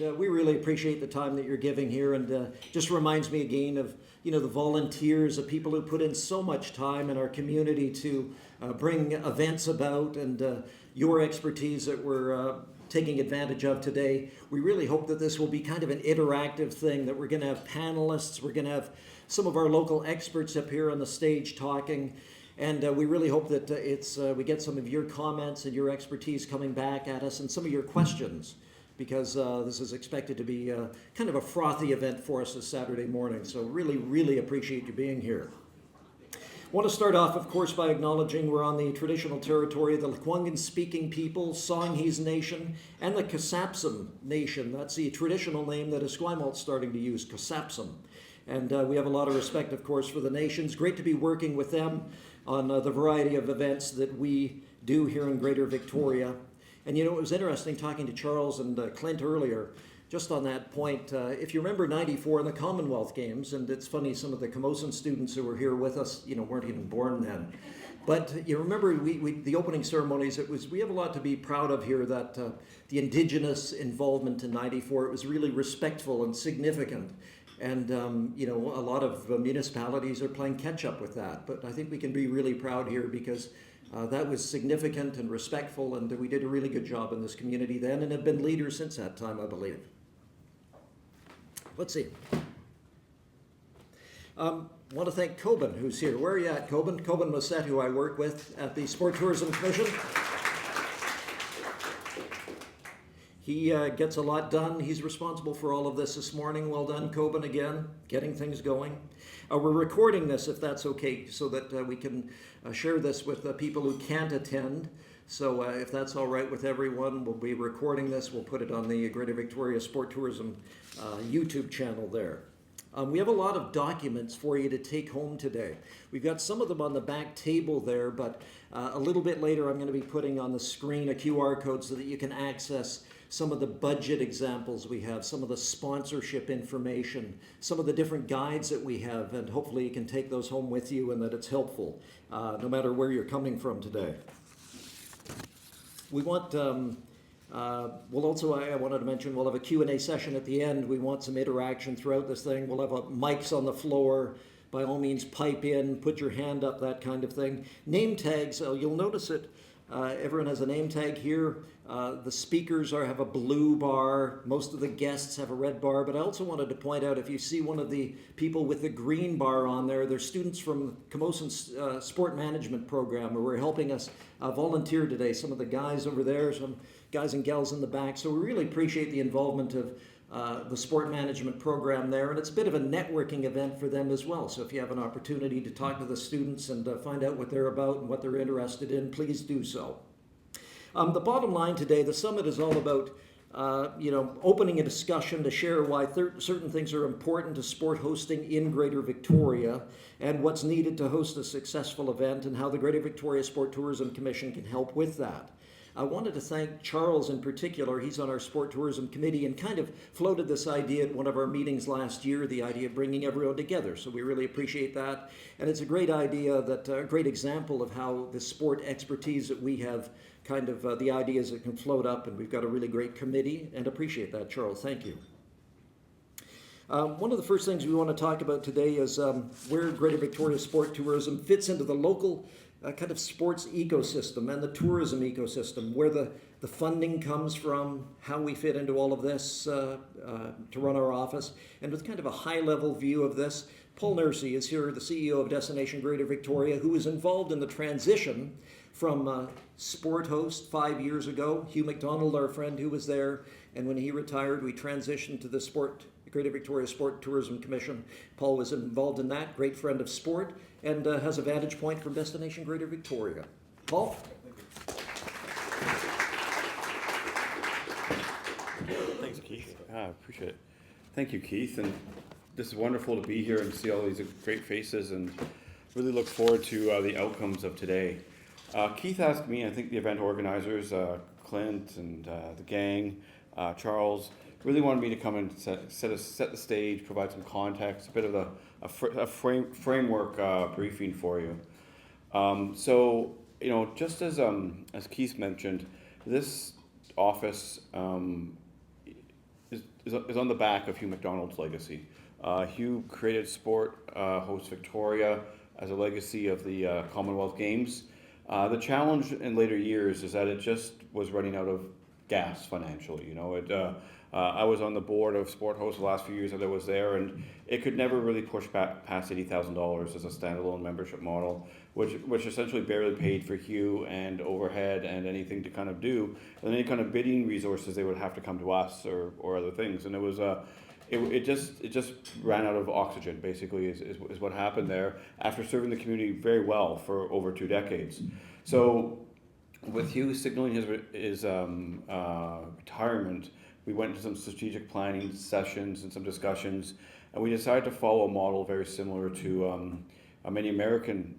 And we really appreciate the time that you're giving here, and just reminds me again of the volunteers, the people who put in so much time in our community to bring events about, and your expertise that we're taking advantage of today. We really hope that this will be kind of an interactive thing, that we're going to have panelists, we're going to have some of our local experts up here on the stage talking, and we really hope that we get some of your comments and your expertise coming back at us and some of your questions, because this is expected to be kind of a frothy event for us this Saturday morning. So really, really appreciate you being here. I want to start off, of course, by acknowledging we're on the traditional territory of the Lekwungen-speaking people, Songhees Nation, and the Kasapsum Nation. That's the traditional name that Esquimalt starting to use, Kasapsum. And we have a lot of respect, of course, for the nations. Great to be working with them on the variety of events that we do here in Greater Victoria. And it was interesting talking to Charles and Clint earlier, just on that point. If you remember 94 in the Commonwealth Games, and it's funny, some of the Camosun students who were here with us, weren't even born then. But you remember the opening ceremonies, we have a lot to be proud of here, that the Indigenous involvement in 94, it was really respectful and significant. And, a lot of municipalities are playing catch up with that. But I think we can be really proud here, because that was significant and respectful, and we did a really good job in this community then, and have been leaders since that time, I believe. Let's see. Want to thank Coben, who's here. Where are you at, Coben? Coben Massett, who I work with at the Sport Tourism Commission. He gets a lot done. He's responsible for all of this morning. Well done, Coben, again, getting things going. We're recording this, if that's okay, so that we can share this with people who can't attend. So if that's all right with everyone, we'll be recording this. We'll put it on the Greater Victoria Sport Tourism YouTube channel there. We have a lot of documents for you to take home today. We've got some of them on the back table there, but a little bit later I'm going to be putting on the screen a QR code so that you can access some of the budget examples we have, some of the sponsorship information, some of the different guides that we have, and hopefully you can take those home with you and that it's helpful, no matter where you're coming from today. We want, I wanted to mention, we'll have a Q&A session at the end. We want some interaction throughout this thing. We'll have mics on the floor. By all means, pipe in, put your hand up, that kind of thing. Name tags, you'll notice it. Everyone has a name tag here. The speakers have a blue bar. Most of the guests have a red bar. But I also wanted to point out, if you see one of the people with the green bar on there, they're students from Camosun's sport management program, who are helping us volunteer today. Some of the guys over there, some guys and gals in the back. So we really appreciate the involvement of the sport management program there, and it's a bit of a networking event for them as well. So if you have an opportunity to talk to the students and find out what they're about and what they're interested in, please do so. The bottom line today, the summit is all about opening a discussion to share why certain things are important to sport hosting in Greater Victoria, and what's needed to host a successful event, and how the Greater Victoria Sport Tourism Commission can help with that. I wanted to thank Charles in particular. He's on our Sport Tourism Committee and kind of floated this idea at one of our meetings last year, the idea of bringing everyone together. So we really appreciate that. And it's a great idea, a great example of how the sport expertise that we have, kind of the ideas that can float up, and we've got a really great committee, and appreciate that, Charles. Thank you. One of the first things we want to talk about today is where Greater Victoria Sport Tourism fits into the local kind of sports ecosystem and the tourism ecosystem, where the funding comes from, how we fit into all of this to run our office. And with kind of a high-level view of this, Paul Nursey is here, the CEO of Destination Greater Victoria, who was involved in the transition from sport host 5 years ago. Hugh McDonald, our friend who was there, and when he retired, we transitioned to the Greater Victoria Sport Tourism Commission. Paul was involved in that, great friend of sport, and has a vantage point from Destination Greater Victoria. Paul? Thanks, Keith. Appreciate it. Thank you, Keith. And this is wonderful to be here and see all these great faces, and really look forward to the outcomes of today. Keith asked me, I think the event organizers, Clint and the gang, Charles, really wanted me to come and set the stage, provide some context, a bit of a framework briefing for you. So, just as Keith mentioned, this office is is on the back of Hugh MacDonald's legacy. Hugh created Sport Host Victoria as a legacy of the Commonwealth Games. The challenge in later years is that it just was running out of gas financially. I was on the board of Sport Host the last few years that I was there, and it could never really push back past $80,000 as a standalone membership model, which essentially barely paid for Hugh and overhead and anything to kind of do, and any kind of bidding resources they would have to come to us or other things, and it was it just ran out of oxygen. Basically, is what happened there after serving the community very well for over 2 decades. So, with Hugh signaling his retirement, we went into some strategic planning sessions and some discussions, and we decided to follow a model very similar to many American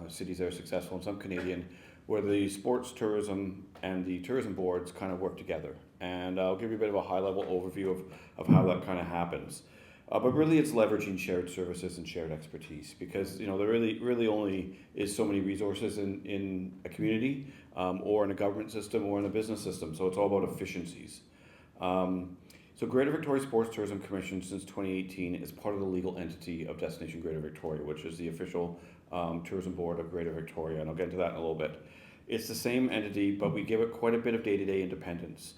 cities that are successful and some Canadian, where the sports tourism and the tourism boards kind of work together. And I'll give you a bit of a high-level overview of how that kind of happens. But really, it's leveraging shared services and shared expertise, because there really only is so many resources in a community, or in a government system, or in a business system. So it's all about efficiencies. So Greater Victoria Sports Tourism Commission since 2018 is part of the legal entity of Destination Greater Victoria, which is the official tourism board of Greater Victoria, and I'll get into that in a little bit. It's the same entity, but we give it quite a bit of day-to-day independence.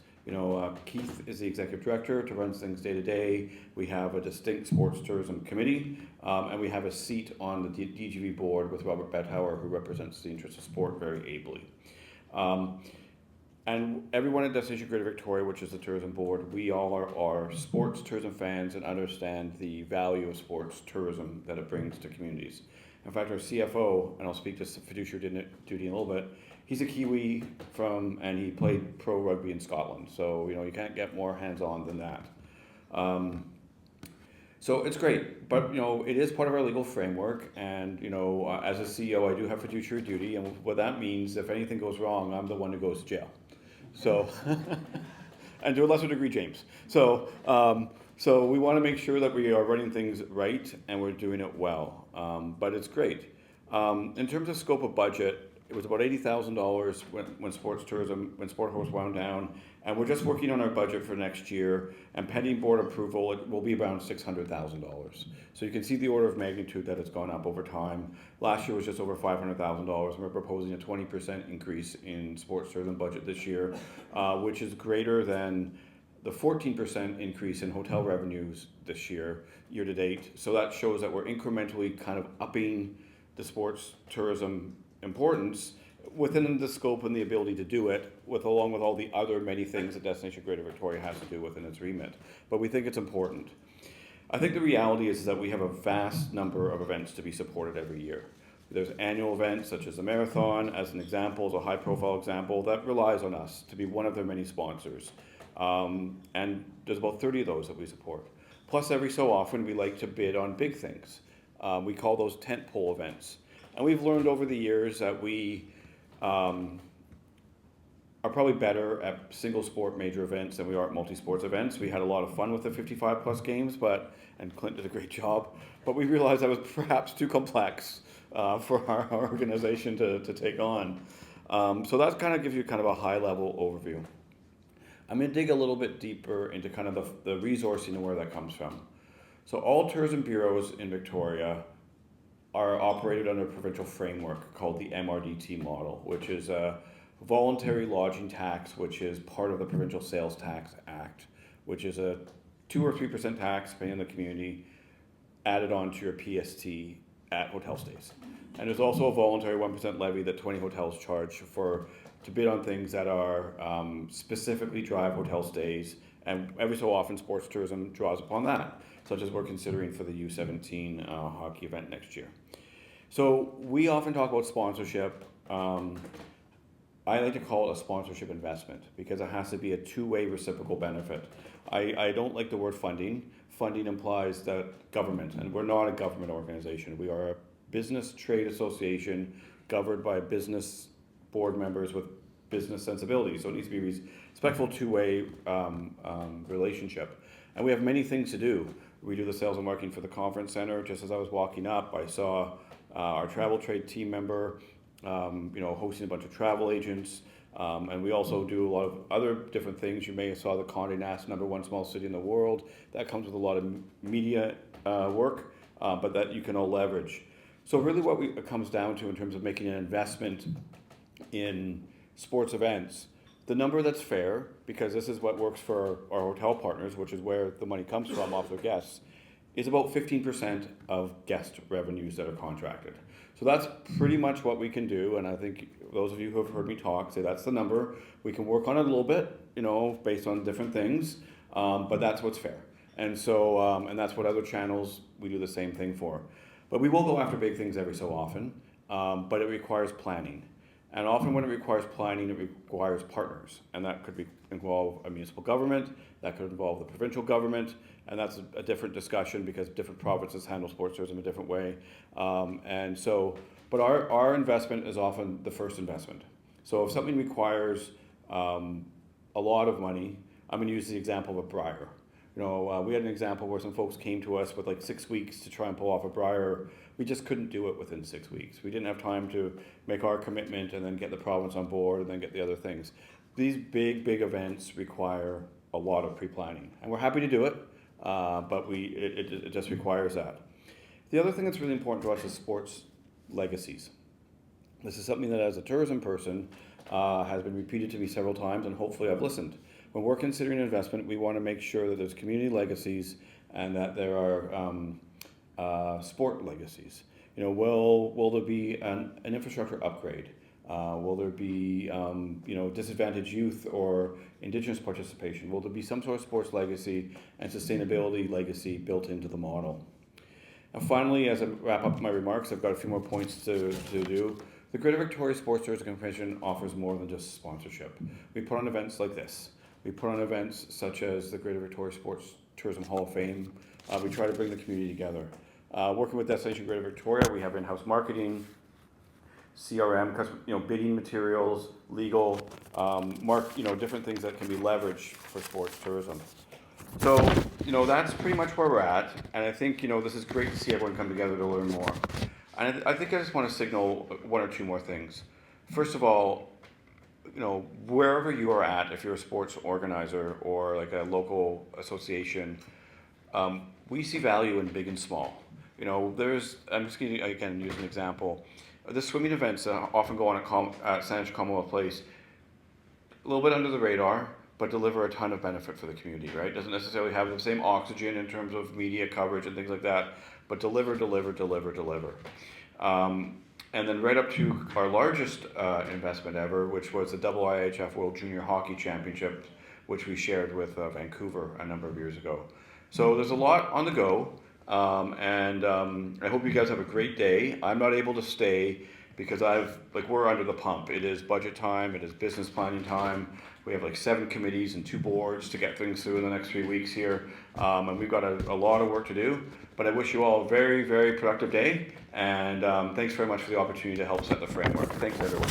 Keith is the executive director to run things day-to-day. We have a distinct sports tourism committee, and we have a seat on the DGV board with Robert Bethauer, who represents the interests of sport very ably. And everyone at Destination Greater Victoria, which is the tourism board, we all are sports tourism fans and understand the value of sports tourism that it brings to communities. In fact, our CFO, and I'll speak to fiduciary duty in a little bit, he's a Kiwi and he played pro rugby in Scotland. So, you can't get more hands-on than that. So it's great, but, it is part of our legal framework. And, as a CEO, I do have fiduciary duty. And what that means, if anything goes wrong, I'm the one who goes to jail. So, and to a lesser degree, James. So we want to make sure that we are running things right and we're doing it well. But it's great. In terms of scope of budget, it was about $80,000 when Sport Host wound down, and we're just working on our budget for next year. And pending board approval, it will be around $600,000. So you can see the order of magnitude that it's gone up over time. Last year was just over $500,000, and we're proposing a 20% increase in sports tourism budget this year, which is greater than the 14% increase in hotel revenues this year to date. So that shows that we're incrementally kind of upping the sports tourism importance within the scope and the ability to do it, along with all the other many things that Destination Greater Victoria has to do within its remit. But we think it's important. I think the reality is that we have a vast number of events to be supported every year. There's annual events such as the marathon, as an example, as a high-profile example, that relies on us to be one of their many sponsors. And there's about 30 of those that we support. Plus, every so often, we like to bid on big things. We call those tentpole events. And we've learned over the years that we are probably better at single sport major events than we are at multi-sports events. We had a lot of fun with the 55 plus games, and Clint did a great job, but we realized that was perhaps too complex for our organization to take on. So that kind of gives you kind of a high level overview. I'm going to dig a little bit deeper into kind of the resourcing and where that comes from. So all tourism bureaus in Victoria are operated under a provincial framework called the MRDT model, which is a voluntary lodging tax, which is part of the Provincial Sales Tax Act, which is a 2 or 3% tax, depending on the community, added on to your PST at hotel stays. And there's also a voluntary 1% levy that 20 hotels charge to bid on things that are specifically drive hotel stays, and every so often sports tourism draws upon that, such as we're considering for the U17 hockey event next year. So we often talk about sponsorship. I like to call it a sponsorship investment because it has to be a two-way reciprocal benefit. I don't like the word funding. Funding implies that government, and we're not a government organization. We are a business trade association governed by business board members with business sensibilities. So it needs to be respectful two-way relationship. And we have many things to do. We do the sales and marketing for the conference center. Just as I was walking up, I saw our travel trade team member hosting a bunch of travel agents. And we also do a lot of other different things. You may have saw the Condé Nast #1 small city in the world. That comes with a lot of media work, but that you can all leverage. So really what it comes down to in terms of making an investment in sports events, the number that's fair, because this is what works for our hotel partners, which is where the money comes from off their guests, is about 15% of guest revenues that are contracted. So that's pretty much what we can do, and I think those of you who have heard me talk say that's the number. We can work on it a little bit, based on different things, but that's what's fair. And so, and that's what other channels we do the same thing for. But we will go after big things every so often, but it requires planning. And often when it requires planning, it requires partners. And that could involve a municipal government, that could involve the provincial government, and that's a different discussion because different provinces handle sports tourism a different way. But our investment is often the first investment. So if something requires a lot of money, I'm going to use the example of a Briar. We had an example where some folks came to us with like 6 weeks to try and pull off a Briar. We just couldn't do it within 6 weeks. We didn't have time to make our commitment and then get the province on board and then get the other things. These big events require a lot of pre-planning, and we're happy to do it, but it just requires that. The other thing that's really important to us is sports legacies. This is something that as a tourism person has been repeated to me several times, and hopefully I've listened. When we're considering investment, we want to make sure that there's community legacies and that there are sport legacies. Will there be an infrastructure upgrade? Will there be disadvantaged youth or Indigenous participation? Will there be some sort of sports legacy and sustainability legacy built into the model? And finally, as I wrap up my remarks, I've got a few more points to do. The Greater Victoria Sports Tourism Convention offers more than just sponsorship. We put on events like this. We put on events such as the Greater Victoria Sports Tourism Hall of Fame. We try to bring the community together. Working with Destination Greater Victoria, we have in-house marketing, CRM, bidding materials, legal, different things that can be leveraged for sports tourism. So, that's pretty much where we're at, and I think, this is great to see everyone come together to learn more. And I think I just want to signal one or two more things. First of all, wherever you are at, if you're a sports organizer or like a local association, we see value in big and small. I'm just going to, again, use an example. The swimming events often go on at Saanich Commonwealth Place, a little bit under the radar, but deliver a ton of benefit for the community, right? Doesn't necessarily have the same oxygen in terms of media coverage and things like that, but deliver. And then right up to our largest investment ever, which was the IIHF World Junior Hockey Championship, which we shared with Vancouver a number of years ago. So there's a lot on the go, and I hope you guys have a great day. I'm not able to stay because we're under the pump. It is budget time, it is business planning time. We have 7 committees and 2 boards to get things through in the next 3 weeks here, and we've got a lot of work to do. But I wish you all a very, very productive day, and thanks very much for the opportunity to help set the framework. Thanks, everyone.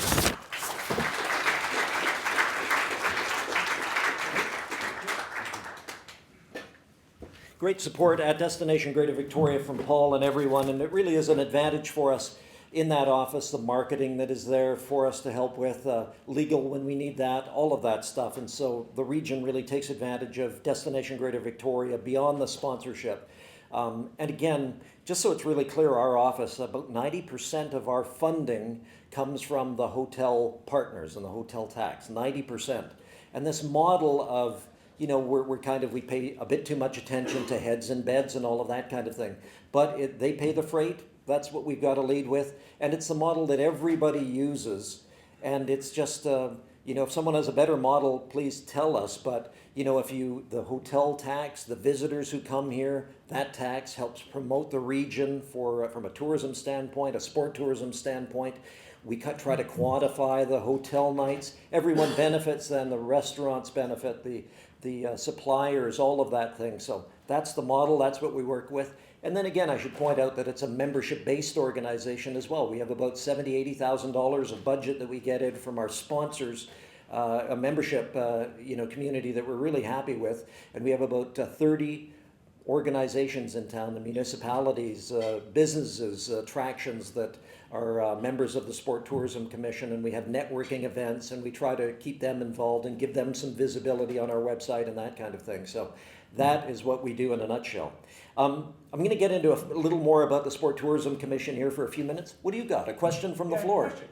Great support at Destination Greater Victoria from Paul and everyone, and it really is an advantage for us in that office, the marketing that is there for us to help with, legal when we need that, all of that stuff. And so the region really takes advantage of Destination Greater Victoria beyond the sponsorship. And again, just so it's really clear, our office, about 90% of our funding comes from the hotel partners and the hotel tax, 90%. And this model of, we pay a bit too much attention to heads and beds and all of that kind of thing. But they pay the freight. That's what we've got to lead with. And it's the model that everybody uses. And it's just, if someone has a better model, please tell us. But, the hotel tax, the visitors who come here, that tax helps promote the region from a tourism standpoint, a sport tourism standpoint. We try to quantify the hotel nights. Everyone benefits then. The restaurants benefit, the suppliers, all of that thing. So that's the model. That's what we work with. And then again, I should point out that it's a membership-based organization as well. We have about $70,000, $80,000 of budget that we get in from our sponsors, a membership community that we're really happy with. And we have about 30 organizations in town, the municipalities, businesses, attractions that are members of the Sport Tourism Commission, and we have networking events, and we try to keep them involved and give them some visibility on our website and that kind of thing. So that is what we do in a nutshell. I'm going to get into a little more about the Sport Tourism Commission here for a few minutes. What do you got? A question from the floor? Question.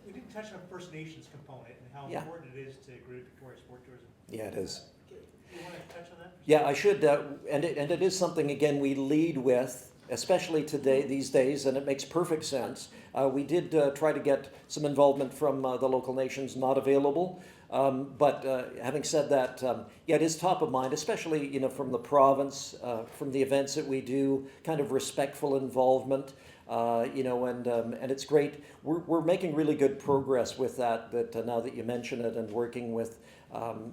We didn't touch on the First Nations component and how important it is to Greater Victoria sport tourism. Yeah, it is. You want to touch on that? Yeah, I should, and it is something, again, we lead with, especially today, these days, and it makes perfect sense. We did try to get some involvement from the local nations, not available. But having said that, yeah, it is top of mind, especially, you know, from the province, from the events that we do, kind of respectful involvement. You know, and it's great. We're making really good progress with that. Now that you mention it, and working with,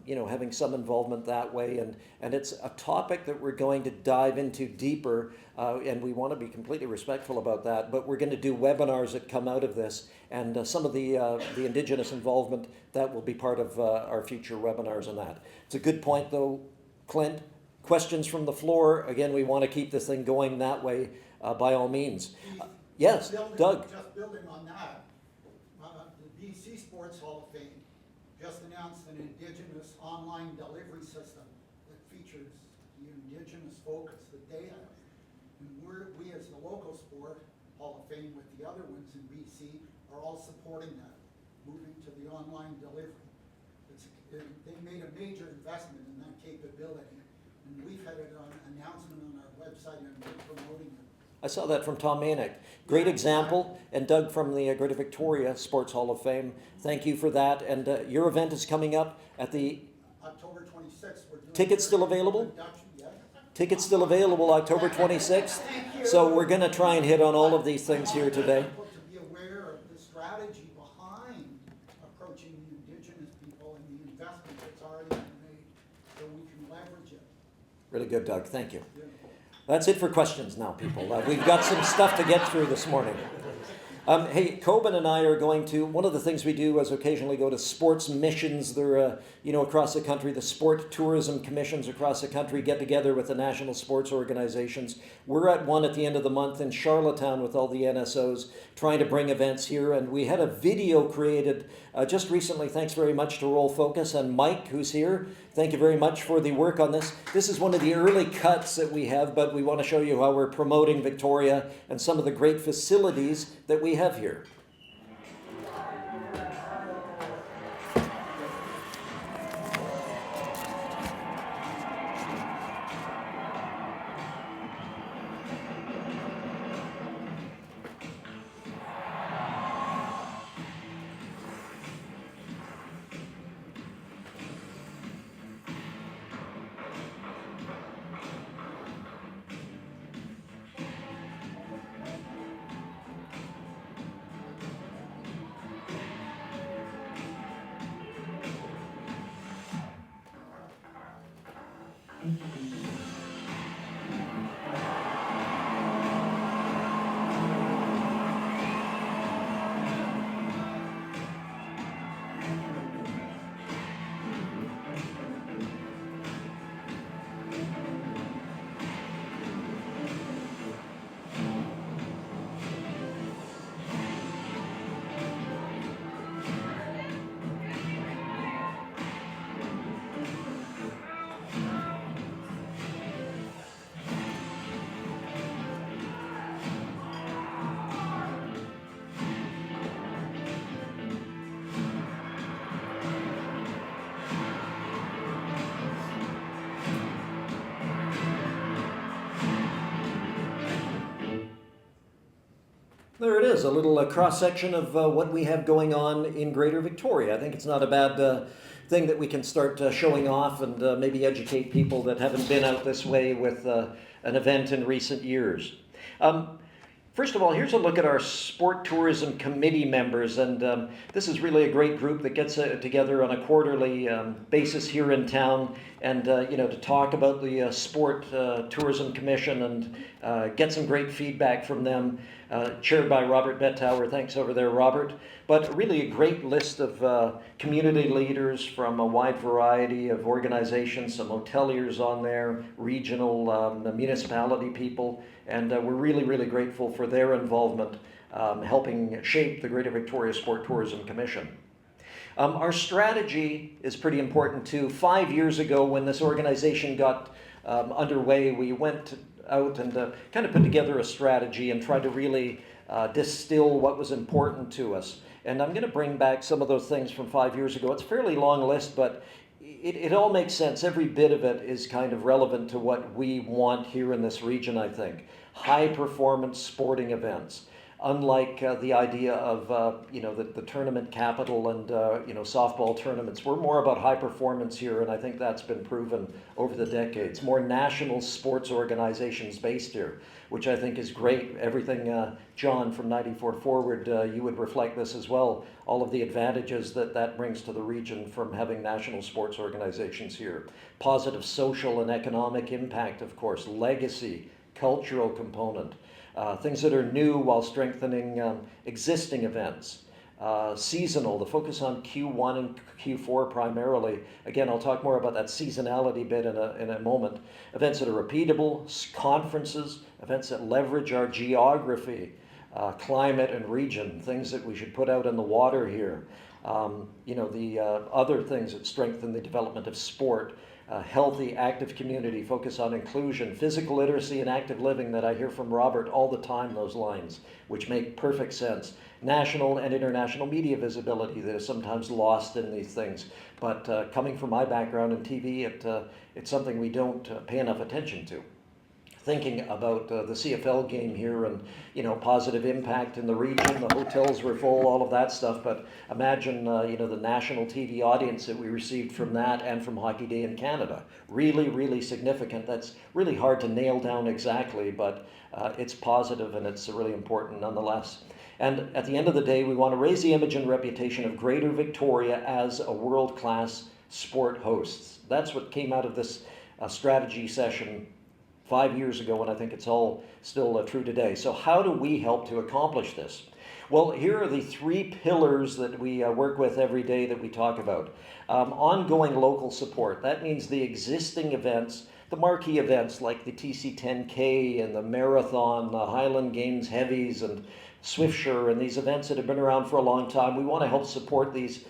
you know, having some involvement that way, and it's a topic that we're going to dive into deeper, and we want to be completely respectful about that. But we're going to do webinars that come out of this, and some of the Indigenous involvement that will be part of our future webinars on that. It's a good point, though, Clint. Questions from the floor. Again, we want to keep this thing going that way. By all means. Yes, Doug. Just building on that, the BC Sports Hall of Fame just announced an Indigenous online delivery system that features the Indigenous focus that they have. And we as the local sport Hall of Fame with the other ones in BC are all supporting that, moving to the online delivery. They made a major investment in that capability, and we've had an announcement on our website and we're promoting it. I saw that from Tom Manick. Great example. And Doug from the Greater Victoria Sports Hall of Fame. Thank you for that. And your event is coming up at the... October 26th. We're doing Tickets still available? Yes. Tickets still available October 26th. So we're going to try and hit on all of these things here today. People to be aware of the strategy behind approaching the Indigenous people and the investment that's already been made so we can leverage it. Really good, Doug. Thank you. That's it for questions now, people. We've got some stuff to get through this morning. Hey, Coben and I are going to, one of the things we do is occasionally go to sports missions. They're, you know, across the country. The sport tourism commissions across the country get together with the national sports organizations. We're at one at the end of the month in Charlottetown with all the NSOs trying to bring events here. And we had a video created just recently. Thanks very much to Roll Focus and Mike, who's here. Thank you very much for the work on this. This is one of the early cuts that we have, but we want to show you how we're promoting Victoria and some of the great facilities that we have here. There it is, a little cross-section of what we have going on in Greater Victoria. I think it's not a bad thing that we can start showing off and maybe educate people that haven't been out this way with an event in recent years. First of all, here's a look at our Sport Tourism Committee members, and this is really a great group that gets together on a quarterly basis here in town, and you know, to talk about the Sport Tourism Commission and get some great feedback from them. chaired by Robert Bettauer. Thanks over there, Robert. But really a great list of community leaders from a wide variety of organizations, some hoteliers on there, regional municipality people, and we're really, really grateful for their involvement helping shape the Greater Victoria Sport Tourism Commission. Our strategy is pretty important too. 5 years ago, when this organization got underway, we went out and kind of put together a strategy and tried to really distill what was important to us. And I'm going to bring back some of those things from 5 years ago. It's a fairly long list, but it all makes sense. Every bit of it is kind of relevant to what we want here in this region, I think. High performance sporting events. Unlike the idea of the tournament capital and softball tournaments, we're more about high performance here, and I think that's been proven over the decades. More national sports organizations based here, which I think is great. Everything, John, from 94 forward, you would reflect this as well. All of the advantages that brings to the region from having national sports organizations here. Positive social and economic impact, of course. Legacy, cultural component. Things that are new while strengthening existing events. Seasonal, the focus on Q1 and Q4 primarily. Again, I'll talk more about that seasonality bit in a moment. Events that are repeatable, conferences, events that leverage our geography, climate and region, things that we should put out in the water here. The other things that strengthen the development of sport. Healthy, active community, focus on inclusion, physical literacy, and active living that I hear from Robert all the time, those lines, which make perfect sense. National and international media visibility that is sometimes lost in these things. But coming from my background in TV, it's something we don't pay enough attention to. Thinking about the CFL game here and positive impact in the region, the hotels were full, all of that stuff. But imagine the national TV audience that we received from that and from Hockey Day in Canada. Really, really significant. That's really hard to nail down exactly, but it's positive and it's really important nonetheless. And at the end of the day, we want to raise the image and reputation of Greater Victoria as a world-class sport host. That's what came out of this strategy session 5 years ago, and I think it's all still true today. So how do we help to accomplish this? Well, here are the 3 pillars that we work with every day that we talk about. Ongoing local support. That means the existing events, the marquee events like the TC 10K and the Marathon, the Highland Games Heavies and Swiftsure, and these events that have been around for a long time. We want to help support these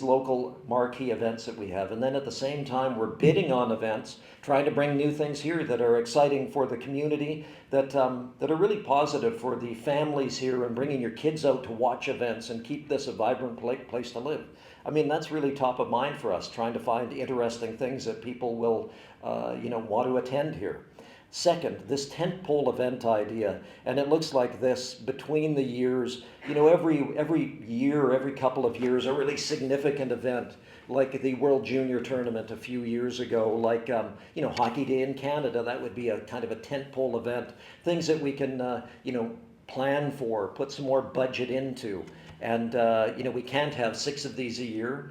local marquee events that we have. And then at the same time, we're bidding on events, trying to bring new things here that are exciting for the community, that are really positive for the families here, and bringing your kids out to watch events and keep this a vibrant place to live. I mean, that's really top of mind for us, trying to find interesting things that people will want to attend here. Second, this tentpole event idea, and it looks like this between the years. Every year, every couple of years, a really significant event like the World Junior Tournament a few years ago, like Hockey Day in Canada. That would be a kind of a tentpole event. Things that we can plan for, put some more budget into, and we can't have 6 of these a year.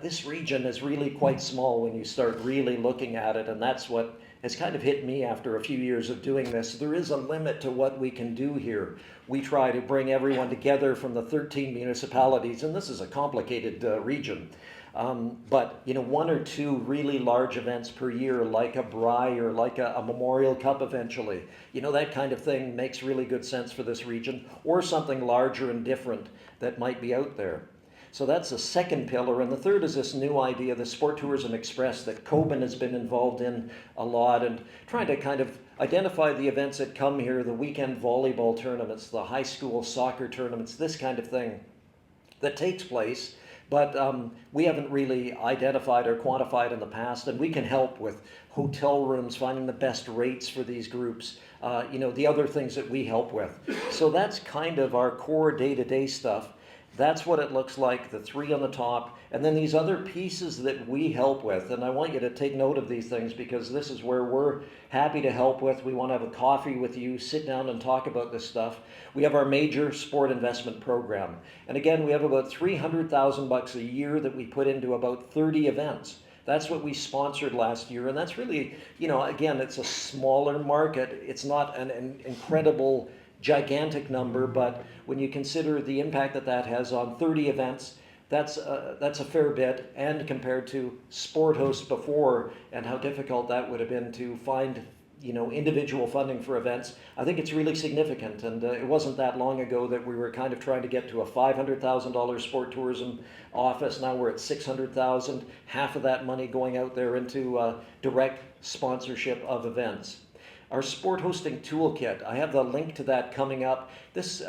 This region is really quite small when you start really looking at it, and that's what has kind of hit me after a few years of doing this. There is a limit to what we can do here. We try to bring everyone together from the 13 municipalities, and this is a complicated region. But 1 or 2 really large events per year, like a Bry or like a Memorial Cup eventually, that kind of thing makes really good sense for this region, or something larger and different that might be out there. So that's the second pillar. And the third is this new idea, the Sport Tourism Express, that Coben has been involved in a lot, and trying to kind of identify the events that come here, the weekend volleyball tournaments, the high school soccer tournaments, this kind of thing that takes place. But we haven't really identified or quantified in the past, and we can help with hotel rooms, finding the best rates for these groups, the other things that we help with. So that's kind of our core day-to-day stuff. That's what it looks like, the 3 on the top, and then these other pieces that we help with. And I want you to take note of these things, because this is where we're happy to help with. We want to have a coffee with you, sit down and talk about this stuff. We have our major sport investment program. And again, we have about $300,000 a year that we put into about 30 events. That's what we sponsored last year, and that's really, again, it's a smaller market. It's not an incredible gigantic number, but when you consider the impact that that has on 30 events, that's a fair bit, and compared to sport hosts before and how difficult that would have been to find individual funding for events, I think it's really significant. And it wasn't that long ago that we were kind of trying to get to a $500,000 sport tourism office. Now we're at $600,000, half of that money going out there into direct sponsorship of events. Our sport hosting toolkit, I have the link to that coming up. This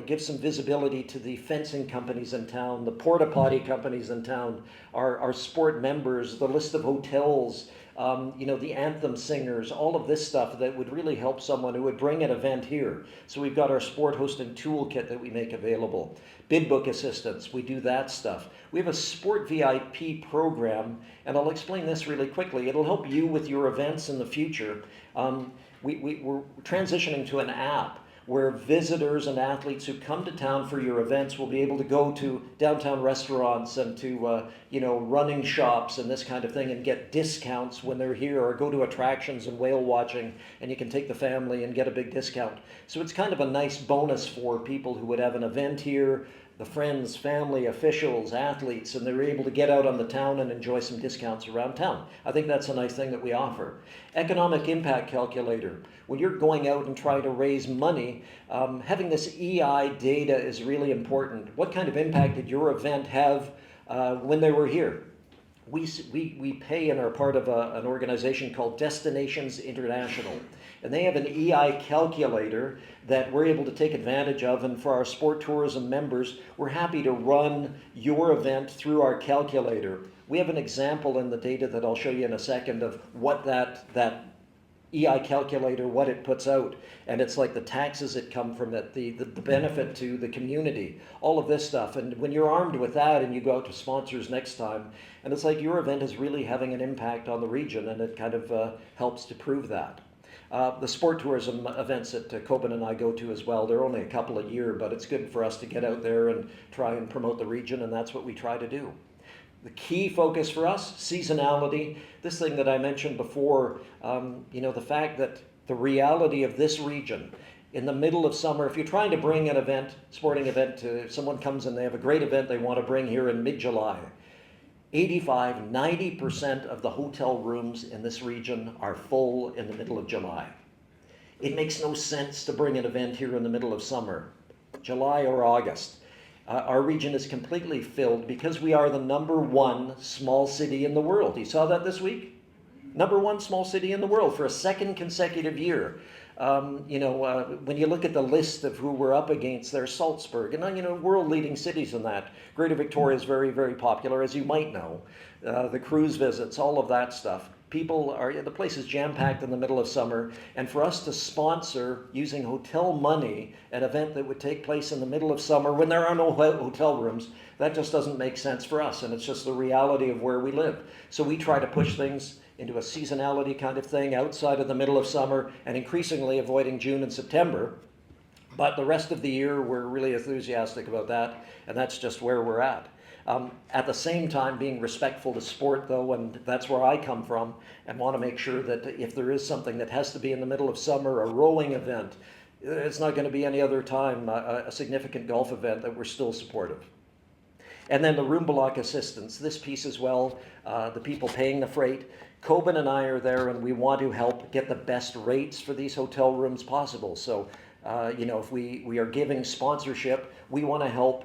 gives some visibility to the fencing companies in town, the porta potty companies in town, our sport members, the list of hotels, the anthem singers, all of this stuff that would really help someone who would bring an event here. So we've got our sport hosting toolkit that we make available. Bid book assistance, we do that stuff. We have a sport VIP program, and I'll explain this really quickly. It'll help you with your events in the future. We're transitioning to an app where visitors and athletes who come to town for your events will be able to go to downtown restaurants and to running shops and this kind of thing and get discounts when they're here, or go to attractions and whale watching, and you can take the family and get a big discount. So it's kind of a nice bonus for people who would have an event here, the friends, family, officials, athletes, and they're able to get out on the town and enjoy some discounts around town. I think that's a nice thing that we offer. Economic impact calculator. When you're going out and trying to raise money, having this EI data is really important. What kind of impact did your event have when they were here? We pay and are part of an organization called Destinations International. And they have an EI calculator that we're able to take advantage of. And for our sport tourism members, we're happy to run your event through our calculator. We have an example in the data that I'll show you in a second of what that EI calculator, what it puts out. And it's like the taxes that come from it, the benefit to the community, all of this stuff. And when you're armed with that and you go out to sponsors next time, and it's like your event is really having an impact on the region, and it kind of helps to prove that. The sport tourism events that Coben and I go to as well, they're only a couple a year, but it's good for us to get out there and try and promote the region, and that's what we try to do. The key focus for us, seasonality. This thing that I mentioned before, the fact that the reality of this region, in the middle of summer, if you're trying to bring an event, sporting event, to someone comes and they have a great event they want to bring here in mid-July, 85-90% of the hotel rooms in this region are full in the middle of July. It makes no sense to bring an event here in the middle of summer, July or August. Our region is completely filled because we are the #1 small city in the world. You saw that this week? #1 small city in the world for a second consecutive year. When you look at the list of who we're up against, there's Salzburg, and world-leading cities in that. Greater Victoria is very, very popular, as you might know. The cruise visits, all of that stuff. The place is jam-packed in the middle of summer, and for us to sponsor, using hotel money, an event that would take place in the middle of summer when there are no hotel rooms, that just doesn't make sense for us, and it's just the reality of where we live. So we try to push things into a seasonality kind of thing outside of the middle of summer, and increasingly avoiding June and September. But the rest of the year, we're really enthusiastic about that, and that's just where we're at. At the same time, being respectful to sport, though, and that's where I come from, and want to make sure that if there is something that has to be in the middle of summer, a rowing event, it's not going to be any other time, a significant golf event, that we're still supportive. And then the room block assistance, this piece as well, the people paying the freight. Coben and I are there, and we want to help get the best rates for these hotel rooms possible. So, if we are giving sponsorship, we want to help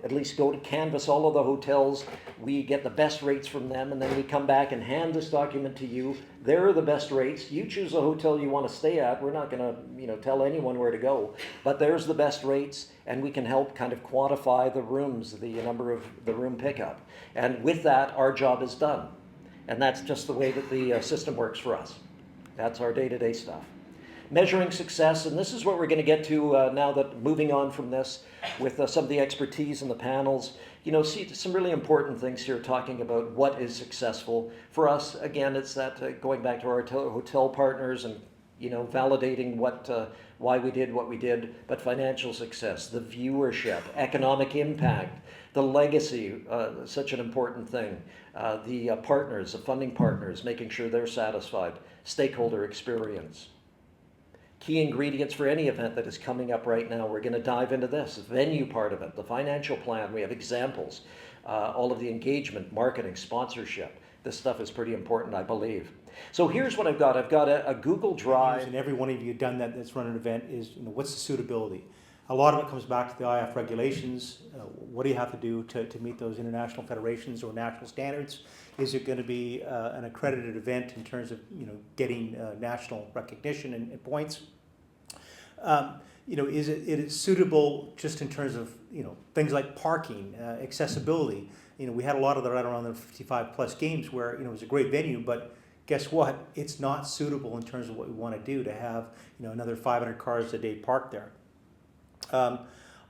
at least go to canvass all of the hotels. We get the best rates from them, and then we come back and hand this document to you. There are the best rates. You choose the hotel you want to stay at. We're not going to tell anyone where to go, but there's the best rates, and we can help kind of quantify the rooms, the number of the room pickup. And with that, our job is done. And that's just the way that the system works for us. That's our day-to-day stuff. Measuring success, and this is what we're going to get to now that moving on from this with some of the expertise in the panels. See some really important things here talking about what is successful. For us, again, it's that going back to our hotel partners and validating why we did what we did, but financial success, the viewership, economic impact, the legacy, such an important thing, the partners, the funding partners, making sure they're satisfied, stakeholder experience. key ingredients for any event that is coming up right now. We're going to dive into this, the venue part of it, the financial plan. We have examples, all of the engagement, marketing, sponsorship. This stuff is pretty important, I believe. So here's what I've got. I've got a Google Drive. And every one of you done that, that's run an event, is what's the suitability? A lot of it comes back to the IF regulations. What do you have to do to meet those international federations or national standards? Is it going to be an accredited event in terms of getting national recognition and points? Is it suitable just in terms of things like parking, accessibility? We had a lot of that right around the 55 plus games where it was a great venue, but guess what? It's not suitable in terms of what we want to do to have another 500 cars a day parked there. I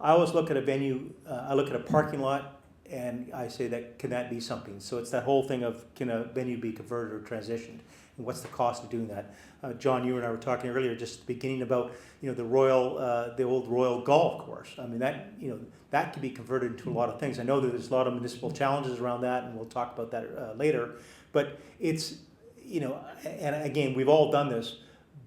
always look at a venue. I look at a parking lot, and I say can that be something? So it's that whole thing of, can a venue be converted or transitioned, and what's the cost of doing that? John, you and I were talking earlier, just at the beginning, about the old Royal Golf Course. I mean that could be converted into a lot of things. I know that there's a lot of municipal challenges around that, and we'll talk about that later. But it's and again, we've all done this,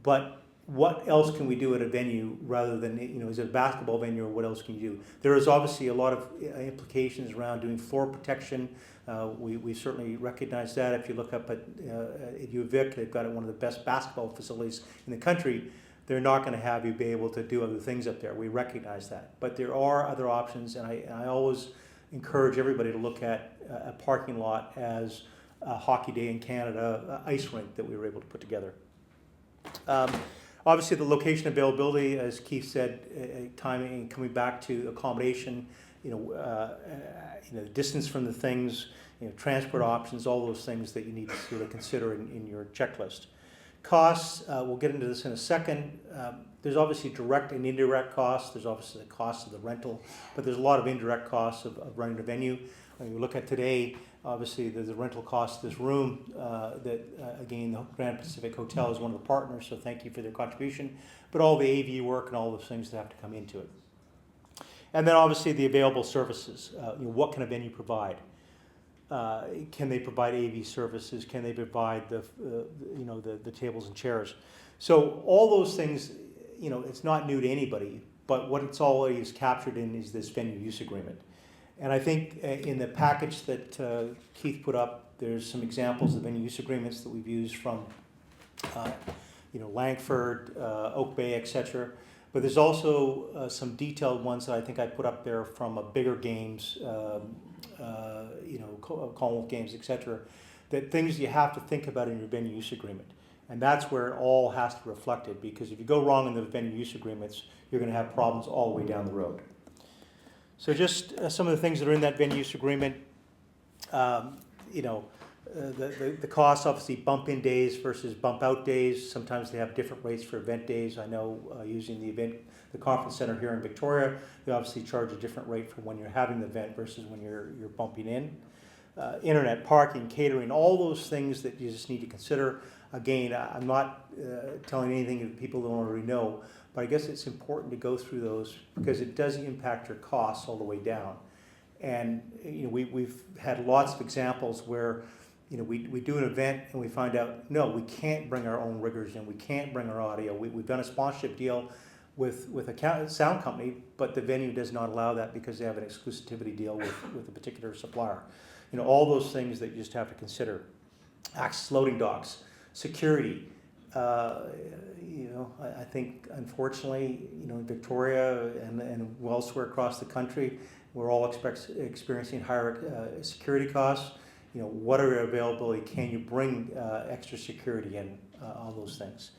but what else can we do at a venue rather than, is it a basketball venue, or what else can you do? There is obviously a lot of implications around doing floor protection. We certainly recognize that. If you look up at U of Vic, they've got one of the best basketball facilities in the country. They're not going to have you be able to do other things up there. We recognize that. But there are other options, and I always encourage everybody to look at a parking lot as a Hockey Day in Canada ice rink that we were able to put together. Obviously, the location availability, as Keith said, timing, coming back to accommodation, distance from the things, transport options, all those things that you need to sort of consider in your checklist. Costs, we'll get into this in a second. There's obviously direct and indirect costs. There's obviously the cost of the rental, but there's a lot of indirect costs of running a venue. When you look at today, obviously there's the rental cost of this room again, the Grand Pacific Hotel is one of the partners, so thank you for their contribution, but all the AV work and all those things that have to come into it. And then obviously the available services. What can a venue provide? Can they provide AV services? Can they provide the tables and chairs? So all those things, it's not new to anybody, but what it's always captured in is this venue use agreement. And I think in the package that Keith put up, there's some examples of venue use agreements that we've used from Langford, Oak Bay, etc. But there's also some detailed ones that I think I put up there from bigger games, Commonwealth games, etc. That things you have to think about in your venue use agreement. And that's where it all has to be reflected, because if you go wrong in the venue use agreements, you're going to have problems all the way down the road. So just some of the things that are in that venue use agreement, the costs, obviously bump in days versus bump out days. Sometimes they have different rates for event days. I know using the conference center here in Victoria, they obviously charge a different rate for when you're having the event versus when you're bumping in. Internet, parking, catering, all those things that you just need to consider. Again, I'm not telling anything that people don't already know, but I guess it's important to go through those because it does impact your costs all the way down. And we've had lots of examples where we do an event and we find out, no, we can't bring our own riggers in, we can't bring our audio. We've done a sponsorship deal with a sound company, but the venue does not allow that because they have an exclusivity deal with a particular supplier. All those things that you just have to consider. Access loading docks, security. I think unfortunately, in Victoria and elsewhere across the country, we're all experiencing higher security costs. What are your availability? Can you bring extra security in? All those things.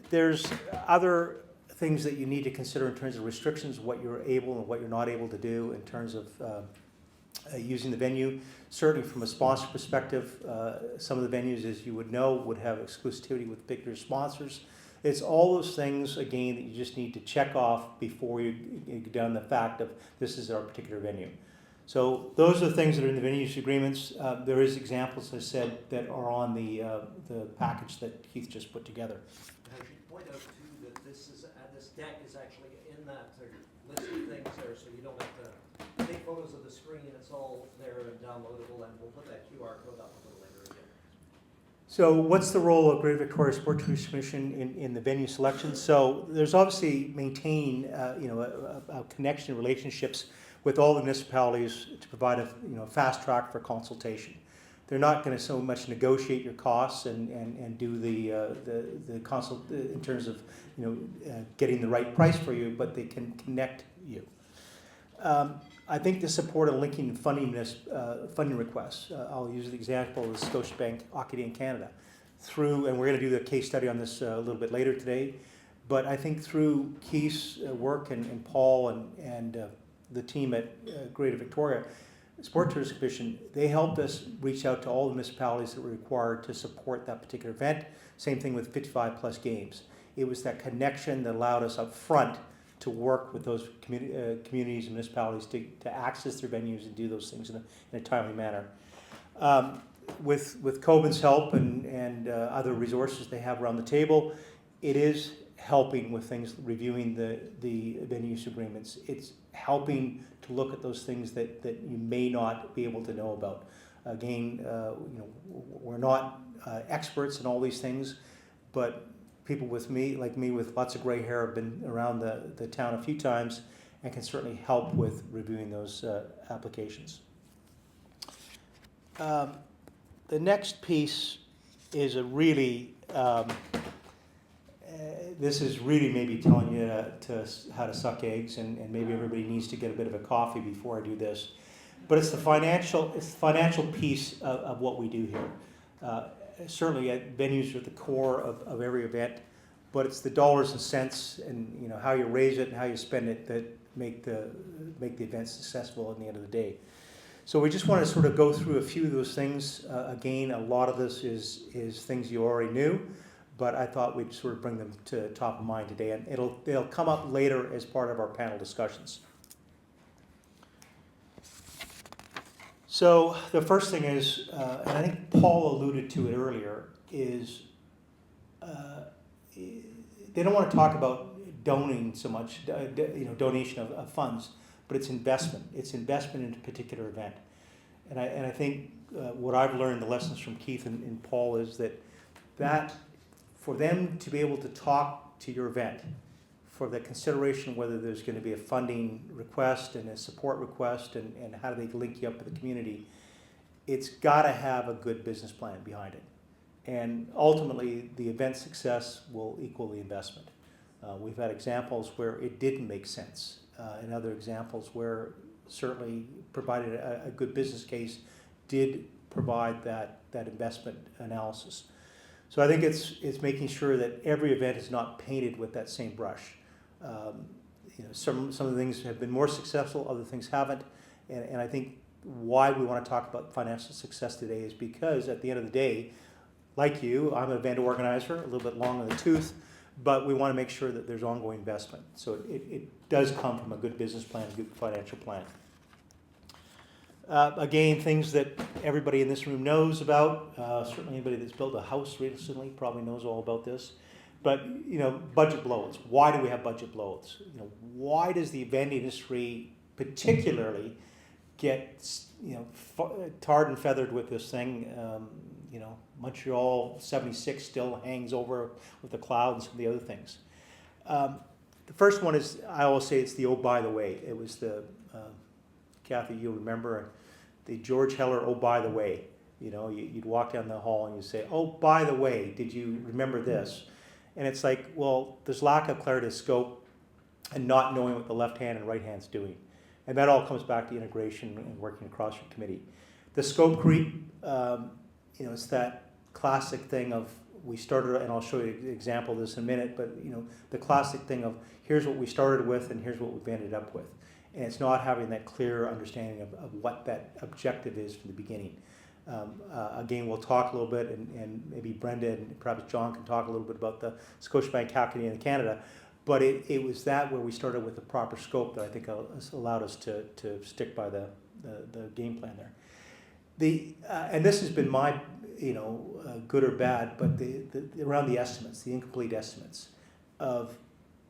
There's other things that you need to consider in terms of restrictions, what you're able and what you're not able to do in terms of using the venue. Certainly from a sponsor perspective, some of the venues, as you would know, would have exclusivity with particular sponsors. It's all those things, again, that you just need to check off before you get down the fact of this is our particular venue. So those are the things that are in the venue use agreements. There is examples, as I said, that are on the package that Keith just put together. And I should point out too that this deck is actually in that list of things there, so you don't have to take photos of the screen. It's all there and downloadable, and we'll put that QR code up a little later again. So what's the role of Greater Victoria Sport Tourism Commission in the venue selection? So there's obviously maintain a connection, relationships with all the municipalities to provide a fast track for consultation. They're not going to so much negotiate your costs and do the consult in terms of getting the right price for you, but they can connect you. I think to support a linking funding requests, I'll use the example of the Scotiabank Hockey Day in Canada. And we're going to do the case study on this a little bit later today, but I think through Keith's work and Paul and the team at Greater Victoria Sport Tourism Commission, they helped us reach out to all the municipalities that were required to support that particular event. Same thing with 55 plus games. It was that connection that allowed us up front to work with those communities and municipalities to access their venues and do those things in a timely manner. With Coben's help and other resources they have around the table, it is helping with things, reviewing the venue use agreements. It's helping to look at those things that you may not be able to know about. Again, we're not experts in all these things, but people like me with lots of gray hair have been around the town a few times and can certainly help with reviewing those applications. The next piece is a really, this is really maybe telling you how to suck eggs, and maybe everybody needs to get a bit of a coffee before I do this. But it's the financial piece of what we do here. Certainly venues are at the core of every event, but it's the dollars and cents and how you raise it and how you spend it that make the event successful at the end of the day. So we just want to sort of go through a few of those things. Again, a lot of this is things you already knew, but I thought we'd sort of bring them to top of mind today, and they'll come up later as part of our panel discussions. So the first thing is, and I think Paul alluded to it earlier, is they don't want to talk about donating so much, donation of funds, but it's investment. It's investment in a particular event. And I think what I've learned, the lessons from Keith and Paul, is that for them to be able to talk to your event, for the consideration whether there's going to be a funding request and a support request and how do they link you up with the community, it's got to have a good business plan behind it. And ultimately, the event success will equal the investment. We've had examples where it didn't make sense, and other examples where certainly provided a good business case did provide that investment analysis. So I think it's making sure that every event is not painted with that same brush. Some of the things have been more successful, other things haven't, and I think why we want to talk about financial success today is because at the end of the day, like you, I'm an event organizer, a little bit long in the tooth, but we want to make sure that there's ongoing investment. So it does come from a good business plan, a good financial plan. Again, things that everybody in this room knows about, certainly anybody that's built a house recently probably knows all about this. But, budget blowouts. Why do we have budget blowouts? Why does the event industry particularly get, tarred and feathered with this thing? Montreal 76 still hangs over with the cloud and some of the other things. The first one is, I always say it's the oh, by the way. It was the, Kathy, you'll remember, the George Heller, oh, by the way. You'd walk down the hall and you'd say, oh, by the way, did you remember this? And it's like, well, there's lack of clarity of scope and not knowing what the left hand and right hand's doing. And that all comes back to integration and working across your committee. The scope creep, it's that classic thing of we started, and I'll show you an example of this in a minute, but the classic thing of here's what we started with and here's what we've ended up with. And it's not having that clear understanding of what that objective is from the beginning. Again, we'll talk a little bit, and maybe Brenda and perhaps John can talk a little bit about the Scotiabank Hockey Day in Canada, but it was that where we started with the proper scope that I think allowed us to stick by the game plan there. And this has been my, good or bad, but around the estimates, the incomplete estimates of,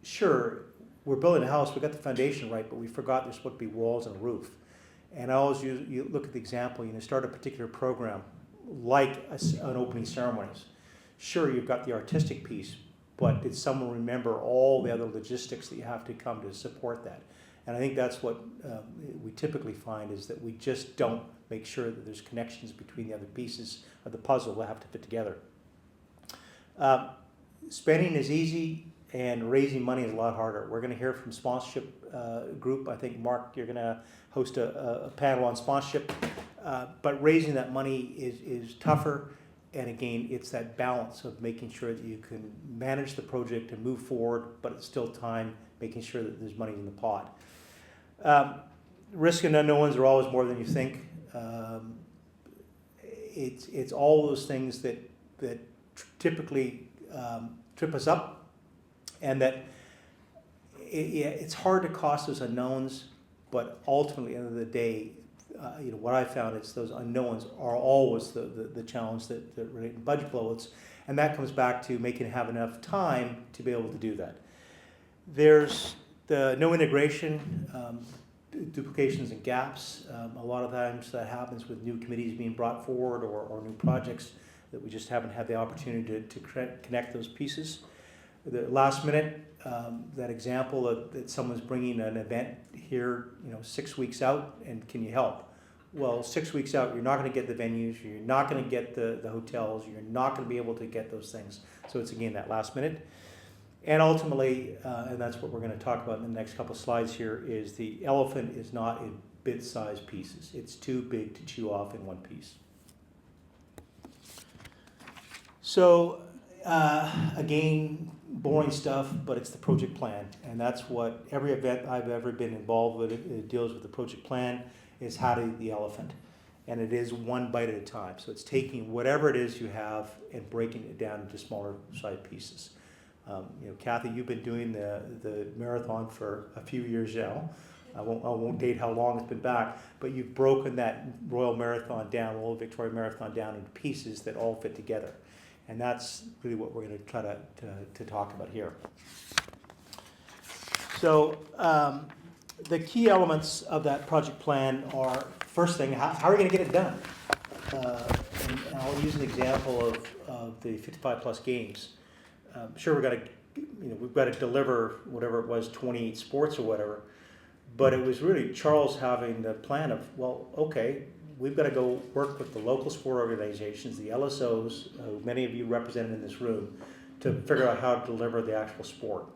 sure, we're building a house, we got the foundation right, but we forgot there's supposed to be walls and a roof. And I always you look at the example, start a particular program like an opening ceremonies. Sure, you've got the artistic piece, but did someone remember all the other logistics that you have to come to support that? And I think that's what we typically find, is that we just don't make sure that there's connections between the other pieces of the puzzle that have to fit together. Spending is easy, and raising money is a lot harder. We're going to hear from sponsorship group. I think, Mark, you're going to host a panel on sponsorship. But raising that money is tougher. And again, it's that balance of making sure that you can manage the project and move forward, but it's still time, making sure that there's money in the pot. Risk and unknowns are always more than you think. It's all those things that typically trip us up, and that it's hard to cost those unknowns, but ultimately, at the end of the day, what I found is those unknowns are always the challenge that relate to budget blowout, and that comes back to have enough time to be able to do that. There's the no integration, duplications and gaps. A lot of times that happens with new committees being brought forward, or new projects that we just haven't had the opportunity to connect those pieces. The last minute, that example that someone's bringing an event here, 6 weeks out, and can you help? Well, 6 weeks out, you're not going to get the venues, you're not going to get the hotels, you're not going to be able to get those things. So it's, again, that last minute. And ultimately, and that's what we're going to talk about in the next couple of slides here, is the elephant is not in bit-sized pieces. It's too big to chew off in one piece. So, again, boring stuff, but it's the project plan. And that's what every event I've ever been involved with, it deals with the project plan, is how to eat the elephant. And it is one bite at a time. So it's taking whatever it is you have and breaking it down into smaller side pieces. Kathy, you've been doing the marathon for a few years now. I won't date how long it's been back, but you've broken that Royal Victoria Marathon down into pieces that all fit together. And that's really what we're going to try to talk about here. So the key elements of that project plan are, first thing, how are we going to get it done? And I'll use an example of the 55 plus games. Sure, we've got to deliver whatever it was, 28 sports or whatever, but it was really Charles having the plan of, well, okay, we've got to go work with the local sport organizations, the LSOs, who many of you represented in this room, to figure out how to deliver the actual sport.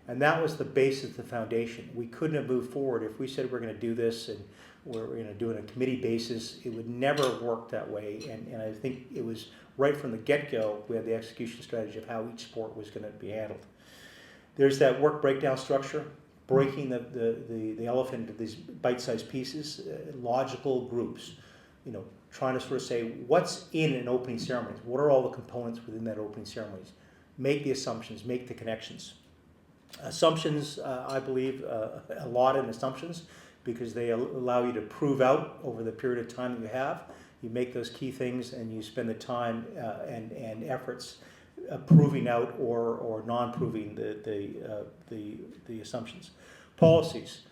And that was the basis, the foundation. We couldn't have moved forward if we said we're going to do this and we're going to do it on a committee basis. It would never work that way. And I think it was right from the get-go, we had the execution strategy of how each sport was going to be handled. There's that work breakdown structure, breaking the elephant into these bite-sized pieces, logical groups. Trying to sort of say, what's in an opening ceremony? What are all the components within that opening ceremonies? Make the assumptions, make the connections. Assumptions, I believe, a lot in assumptions, because they allow you to prove out over the period of time that you have. You make those key things and you spend the time and efforts proving out or non-proving the assumptions. Policies.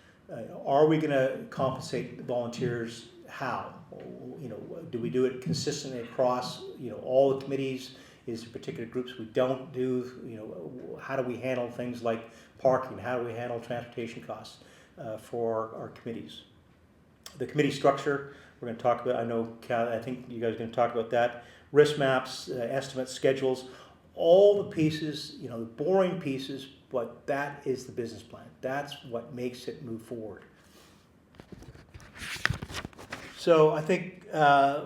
Are we going to compensate the volunteers? How? Do we do it consistently across all the committees? Is there particular groups we don't do? How do we handle things like parking? How do we handle transportation costs for our committees? The committee structure we're going to talk about. I think you guys are going to talk about that. Risk maps, estimates, schedules, all the pieces. The boring pieces, but that is the business plan. That's what makes it move forward. So I think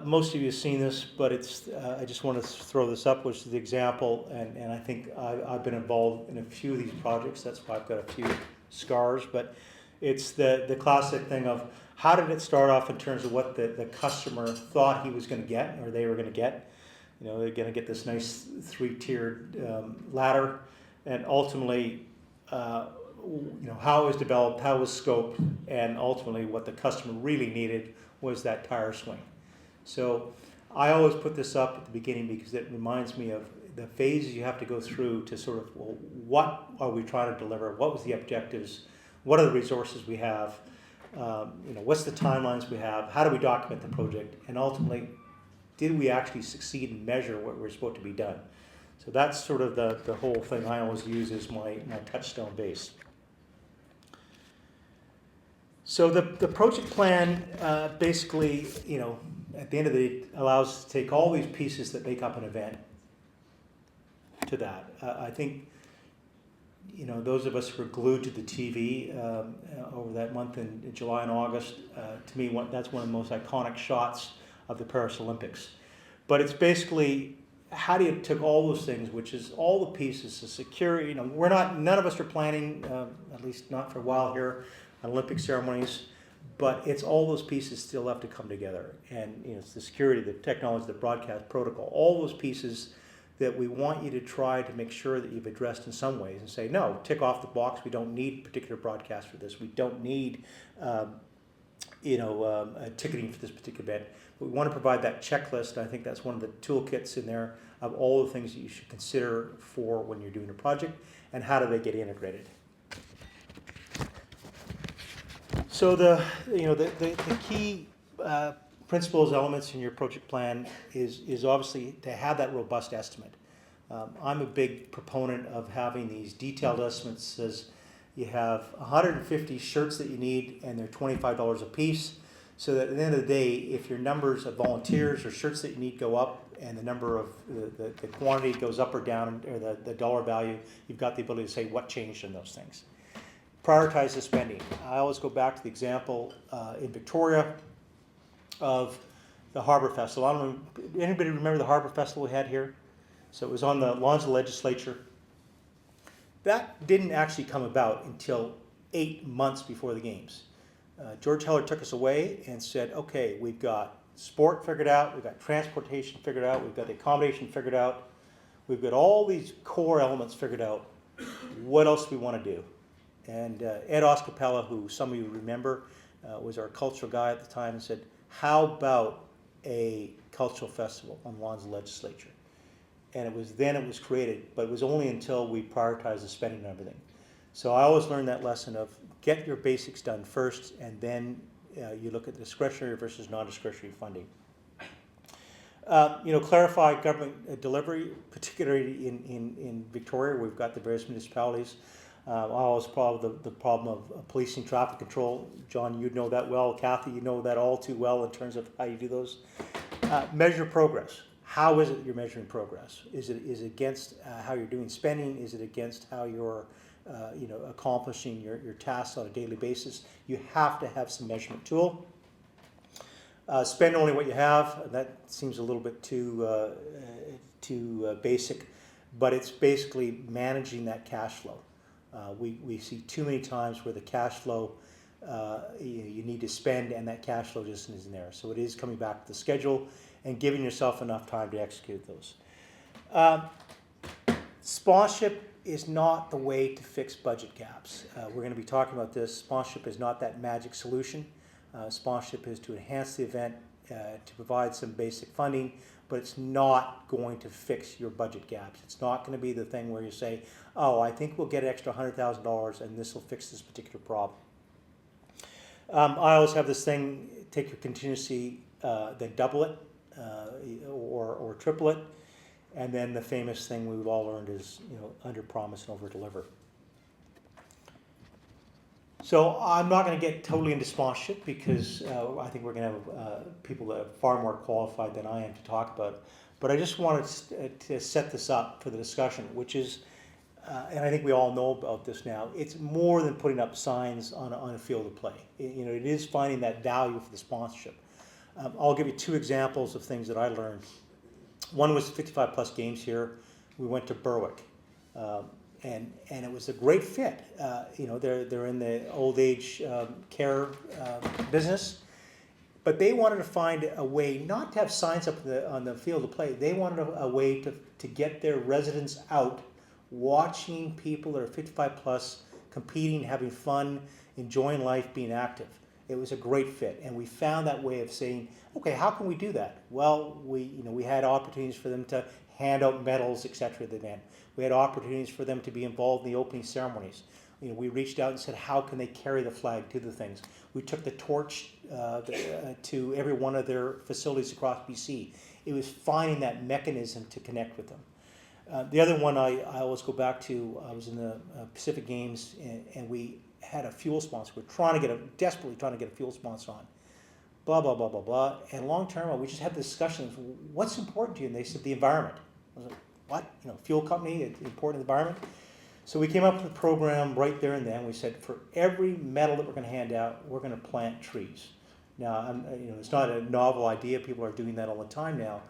most of you have seen this, but I just want to throw this up, which is the example, and I think I've been involved in a few of these projects. That's why I've got a few scars, but it's the classic thing of how did it start off in terms of what the customer thought he was going to get, or they were going to get. They're going to get this nice 3-tiered ladder, and ultimately, how it was developed, how it was scoped, and ultimately what the customer really needed was that tire swing. So I always put this up at the beginning because it reminds me of the phases you have to go through to sort of, well, what are we trying to deliver? What was the objectives? What are the resources we have? What's the timelines we have? How do we document the project? And ultimately, did we actually succeed and measure what we're supposed to be done? So that's sort of the whole thing I always use as my touchstone base. So the project plan basically, at the end of the day, allows us to take all these pieces that make up an event to that. I think, those of us who were glued to the TV over that month in July and August, to me, that's one of the most iconic shots of the Paris Olympics. But it's basically, how do you take all those things, which is all the pieces, the security, none of us are planning, at least not for a while here, Olympic ceremonies, but it's all those pieces still have to come together. And it's the security, the technology, the broadcast protocol, all those pieces that we want you to try to make sure that you've addressed in some ways and say, no, tick off the box, we don't need particular broadcast for this, we don't need ticketing for this particular event. But we want to provide that checklist. I think that's one of the toolkits in there of all the things that you should consider for when you're doing a project, and how do they get integrated. So the key principles, elements in your project plan is obviously to have that robust estimate. I'm a big proponent of having these detailed estimates. Says you have 150 shirts that you need, and they're $25 a piece. So that at the end of the day, if your numbers of volunteers or shirts that you need go up, and the number of the quantity goes up or down, or the dollar value, you've got the ability to say what changed in those things. Prioritize the spending. I always go back to the example in Victoria of the Harbour Festival. I don't know, anybody remember the Harbour Festival we had here? So it was on the lawns of the legislature. That didn't actually come about until 8 months before the games. George Heller took us away and said, okay, we've got sport figured out, we've got transportation figured out, we've got the accommodation figured out, we've got all these core elements figured out. What else do we want to do? And Ed Oscapella, who some of you remember, was our cultural guy at the time, and said, how about a cultural festival on lawns of the legislature? And it was created, but it was only until we prioritized the spending and everything. So I always learned that lesson of get your basics done first, and then you look at discretionary versus non-discretionary funding. Clarify government delivery, particularly in Victoria, we've got the various municipalities. I always problem the problem of policing traffic control. John, you know that well. Kathy, you know that all too well in terms of how you do those. Measure progress. How is it you're measuring progress? Is it against how you're doing spending? Is it against how you're accomplishing your tasks on a daily basis? You have to have some measurement tool. Spend only what you have. That seems a little bit too basic, but it's basically managing that cash flow. We see too many times where the cash flow, you need to spend, and that cash flow just isn't there. So it is coming back to the schedule and giving yourself enough time to execute those. Sponsorship is not the way to fix budget gaps. We're going to be talking about this. Sponsorship is not that magic solution. Sponsorship is to enhance the event, to provide some basic funding, but it's not going to fix your budget gaps. It's not going to be the thing where you say, oh, I think we'll get an extra $100,000 and this will fix this particular problem. I always have this thing, take your contingency, then double it or triple it. And then the famous thing we've all learned is, under promise and over deliver. So I'm not going to get totally into sponsorship because I think we're going to have people that are far more qualified than I am to talk about it. But I just wanted to set this up for the discussion, which is, and I think we all know about this now, it's more than putting up signs on a field of play. It is finding that value for the sponsorship. I'll give you two examples of things that I learned. One was 55 plus games here. We went to Berwick. And it was a great fit. They're in the old age care business, but they wanted to find a way not to have signs up on the field of play. They wanted a way to get their residents out, watching people that are 55 plus, competing, having fun, enjoying life, being active. It was a great fit, and we found that way of saying, okay, how can we do that? Well, we had opportunities for them to hand out medals, etc. at the event. We had opportunities for them to be involved in the opening ceremonies. We reached out and said, how can they carry the flag to the things? We took the torch to every one of their facilities across BC. It was finding that mechanism to connect with them. The other one I always go back to, I was in the Pacific Games, and we had a fuel sponsor. We're desperately trying to get a fuel sponsor on. Blah, blah, blah, blah, blah. And long term, we just had this discussion, what's important to you? And they said the environment. I was like, what? Fuel company, it's important to the environment? So we came up with a program right there and then. We said, for every medal that we're going to hand out, we're going to plant trees. Now, it's not a novel idea. People are doing that all the time now.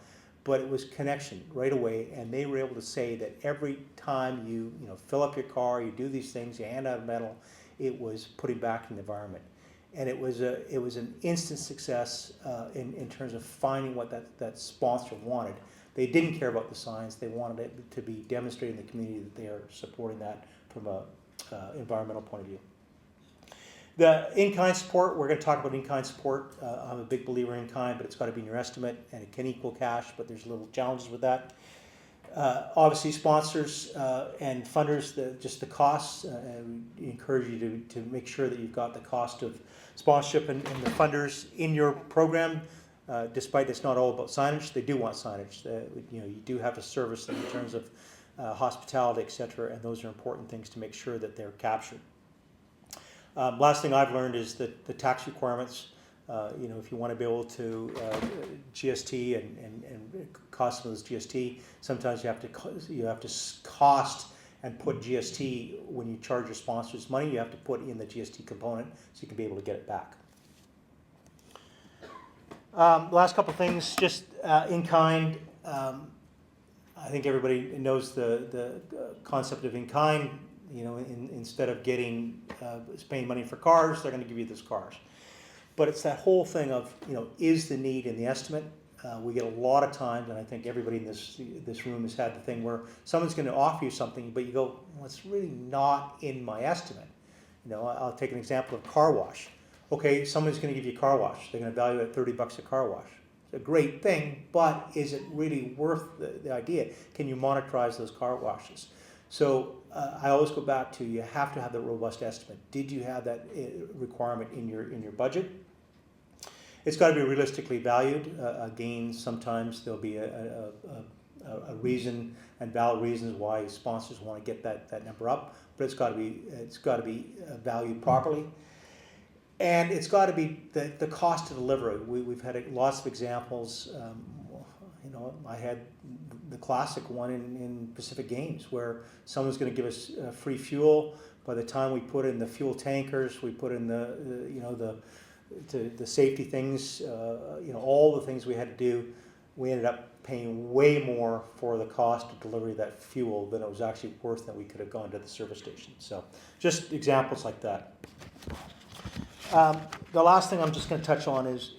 But it was connection right away. And they were able to say that every time you fill up your car, you do these things, you hand out a medal, it was putting back in the environment. And it was an instant success in terms of finding what that sponsor wanted. They didn't care about the science. They wanted it to be demonstrating in the community that they are supporting that from a environmental point of view. The in-kind support, we're going to talk about in-kind support. I'm a big believer in in-kind, but it's got to be in your estimate, and it can equal cash, but there's little challenges with that. Obviously, sponsors and funders, just the costs. We encourage you to make sure that you've got the cost of sponsorship and the funders in your program. Despite it's not all about signage, they do want signage. You do have to service them in terms of hospitality, etc., and those are important things to make sure that they're captured. Last thing I've learned is that the tax requirements. If you want to be able to GST and cost of those GST, sometimes you have to cost and put GST when you charge your sponsors money. You have to put in the GST component so you can be able to get it back. Last couple of things, just in kind. I think everybody knows the concept of in kind. Instead of paying money for cars, they're going to give you those cars. But it's that whole thing of, is the need in the estimate? We get a lot of times, and I think everybody in this room has had the thing where someone's going to offer you something, but you go, well, it's really not in my estimate. I'll take an example of car wash. Okay, someone's going to give you a car wash. They're going to value it at $30 a car wash. It's a great thing, but is it really worth the idea? Can you monetize those car washes? So I always go back to, you have to have the robust estimate. Did you have that requirement in your budget? It's got to be realistically valued. Again, sometimes there'll be a reason and valid reasons why sponsors want to get that number up, but it's got to be valued properly, and it's got to be the cost to deliver it. We've had lots of examples. I had the classic one in Pacific Games where someone's going to give us free fuel. By the time we put in the fuel tankers, we put in the safety things, all the things we had to do, we ended up paying way more for the cost of delivery of that fuel than it was actually worth that we could have gone to the service station. So just examples like that. The last thing I'm just going to touch on is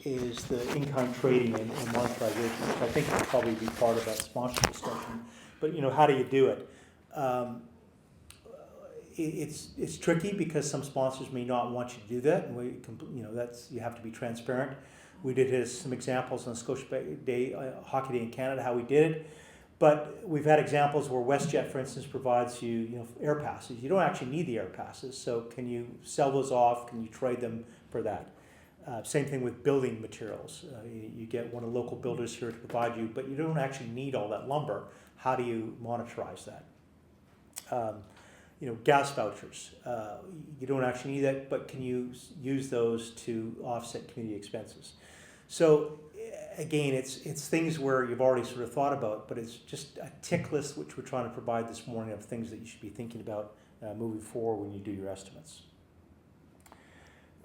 the in-kind trading and monetization, which I think will probably be part of that sponsorship discussion. But how do you do it? It's tricky because some sponsors may not want you to do that, and you have to be transparent. We did some examples on Scotia Day, Hockey Day in Canada, how we did it. But we've had examples where WestJet, for instance, provides you air passes. You don't actually need the air passes, so can you sell those off? Can you trade them for that? Same thing with building materials. You get one of the local builders here to provide you, but you don't actually need all that lumber. How do you monetize that? Gas vouchers. You don't actually need that, but can you use those to offset community expenses? So again, it's things where you've already sort of thought about, but it's just a tick list which we're trying to provide this morning of things that you should be thinking about moving forward when you do your estimates.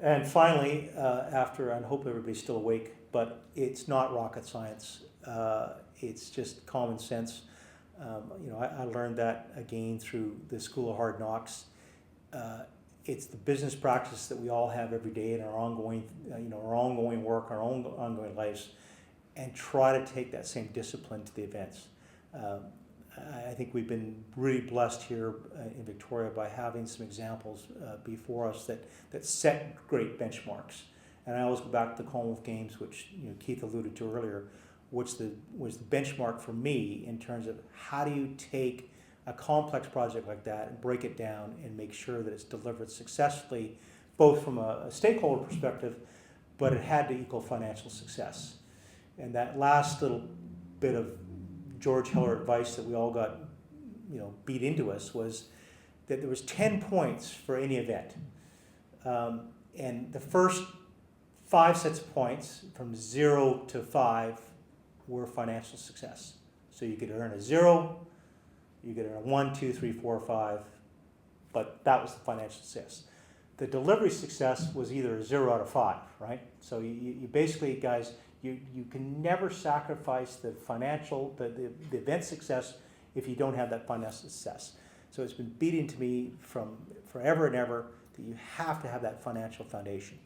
And finally, I hope everybody's still awake, but it's not rocket science. It's just common sense. I learned that again through the School of Hard Knocks. It's the business practice that we all have every day in our ongoing, our ongoing work, our own ongoing lives, and try to take that same discipline to the events. I think we've been really blessed here in Victoria by having some examples before us that set great benchmarks. And I always go back to the Commonwealth Games, which Keith alluded to earlier, which was the benchmark for me in terms of how do you take a complex project like that and break it down and make sure that it's delivered successfully, both from a stakeholder perspective, but it had to equal financial success. And that last little bit of George Heller advice that we all got, beat into us was that there was 10 points for any event. And the first 5 sets of points from 0 to 5 were financial success. So you could earn a 0, you could earn a 1, 2, 3, 4, 5, but that was the financial success. The delivery success was either a 0 out of 5, right? So you basically, guys, you can never sacrifice the financial, the event success if you don't have that financial success. So it's been beaten to me from forever and ever that you have to have that financial foundation.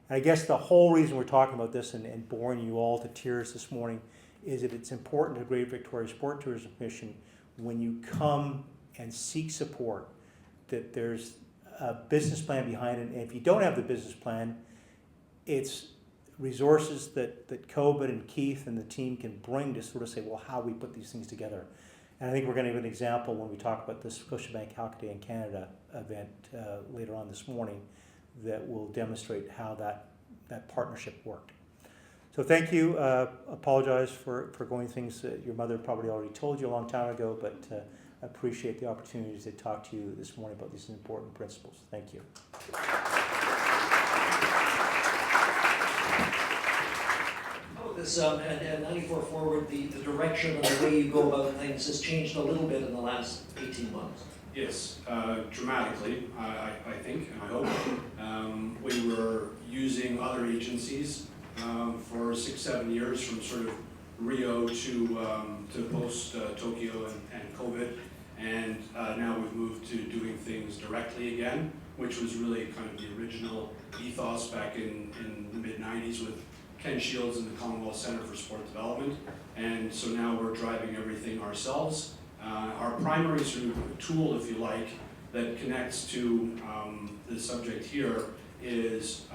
And I guess the whole reason we're talking about this and boring you all to tears this morning is that it's important to Great Victoria Sport Tourism Commission when you come and seek support that there's a business plan behind it. And if you don't have the business plan, it's resources that Coben and Keith and the team can bring to sort of say, well, how we put these things together. And I think we're going to give an example when we talk about the Scotiabank Hockaday in Canada event later on this morning that will demonstrate how that partnership worked. So thank you. Apologize for going things that your mother probably already told you a long time ago, but appreciate the opportunity to talk to you this morning about these important principles. Thank you. This and 94 Forward, the direction and the way you go about things has changed a little bit in the last 18 months. Yes, dramatically, I think, and I hope. We were using other agencies for 6-7 years, from sort of Rio to post Tokyo and COVID, and now we've moved to doing things directly again, which was really kind of the original ethos back in the mid-90s with Ken Shields and the Commonwealth Center for Sport Development, and so now we're driving everything ourselves. Our primary sort of tool, if you like, that connects to the subject here is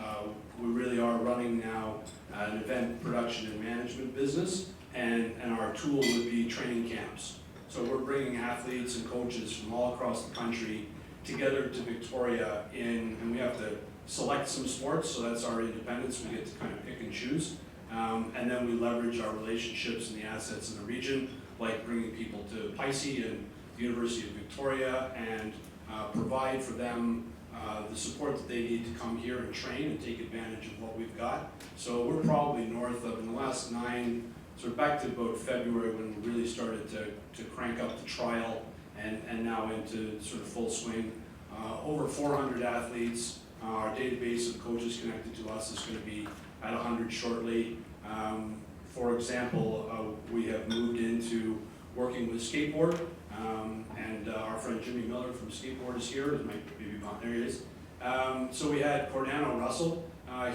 we really are running now an event production and management business, and our tool would be training camps. So we're bringing athletes and coaches from all across the country together to Victoria and we have to select some sports, so that's our independence. We get to kind of pick and choose. And then we leverage our relationships and the assets in the region, like bringing people to Pisces and the University of Victoria, and provide for them the support that they need to come here and train and take advantage of what we've got. So we're probably north of, in the last 9, sort of back to about February when we really started to crank up the trial and now into sort of full swing. Over 400 athletes. Our database of coaches connected to us is going to be at 100 shortly. For example, we have moved into working with skateboard, and our friend Jimmy Miller from Skateboard is here. There he is. So we had Cordano Russell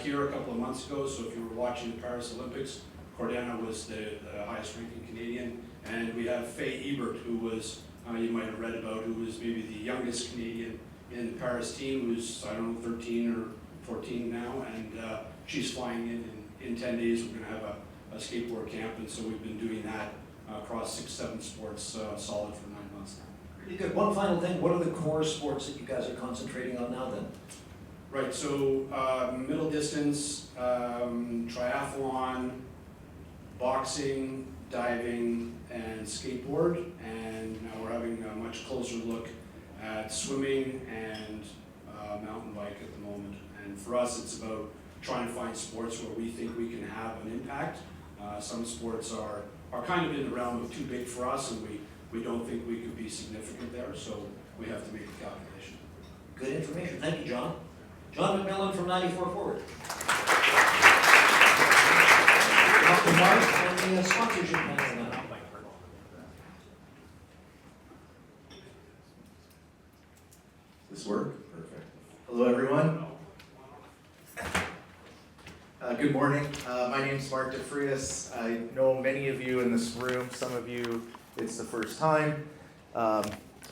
here a couple of months ago. So if you were watching the Paris Olympics, Cordano was the highest ranking Canadian. And we have Faye Ebert, who was, you might have read about, who was maybe the youngest Canadian in the Paris team, who's, I don't know, 13 or 14 now, and she's flying in 10 days. We're going to have a skateboard camp, and so we've been doing that across 6-7 sports solid for 9 months now. Pretty good. One final thing, what are the core sports that you guys are concentrating on now then? Right, so middle distance, triathlon, boxing, diving, and skateboard, and now we're having a much closer look at swimming and mountain bike at the moment. And for us, it's about trying to find sports where we think we can have an impact. Some sports are kind of in the realm of too big for us, and we don't think we could be significant there, so we have to make a calculation. Good information. Thank you, John. John McMillan from 94 Forward. Dr. Mark and the sponsorship panel now. This work? Perfect. Hello, everyone. Good morning. My name is Mark DeFrias. I know many of you in this room. Some of you, it's the first time. I'm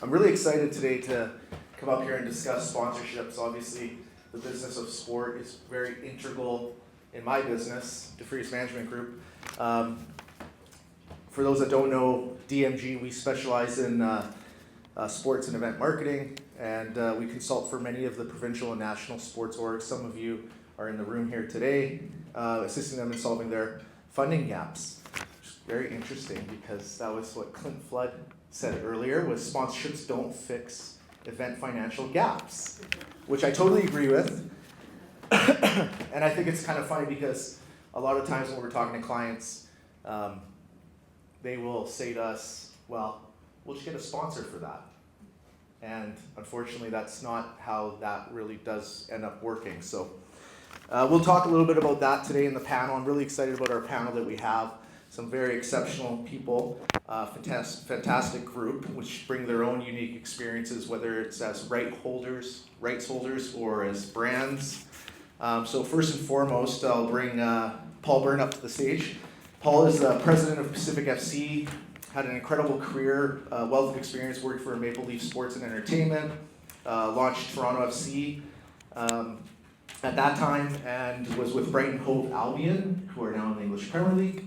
really excited today to come up here and discuss sponsorships. Obviously, the business of sport is very integral in my business, DeFrias Management Group. For those that don't know, DMG, we specialize in sports and event marketing, and we consult for many of the provincial and national sports orgs. Some of you are in the room here today, assisting them in solving their funding gaps. very interesting because that was what Clint Flood said earlier, was sponsorships don't fix event financial gaps, which I totally agree with. And I think it's kind of funny because a lot of times when we're talking to clients, they will say to us, well, we'll just get a sponsor for that. And unfortunately, that's not how that really does end up working. So we'll talk a little bit about that today in the panel. I'm really excited about our panel that we have. Some very exceptional people, fantastic group, which bring their own unique experiences, whether it's as rights holders, or as brands. So first and foremost, I'll bring Paul Byrne up to the stage. Paul is the president of Pacific FC, had an incredible career, wealth of experience, worked for Maple Leaf Sports and Entertainment, launched Toronto FC at that time, and was with Brighton Hove Albion, who are now in the English Premier League,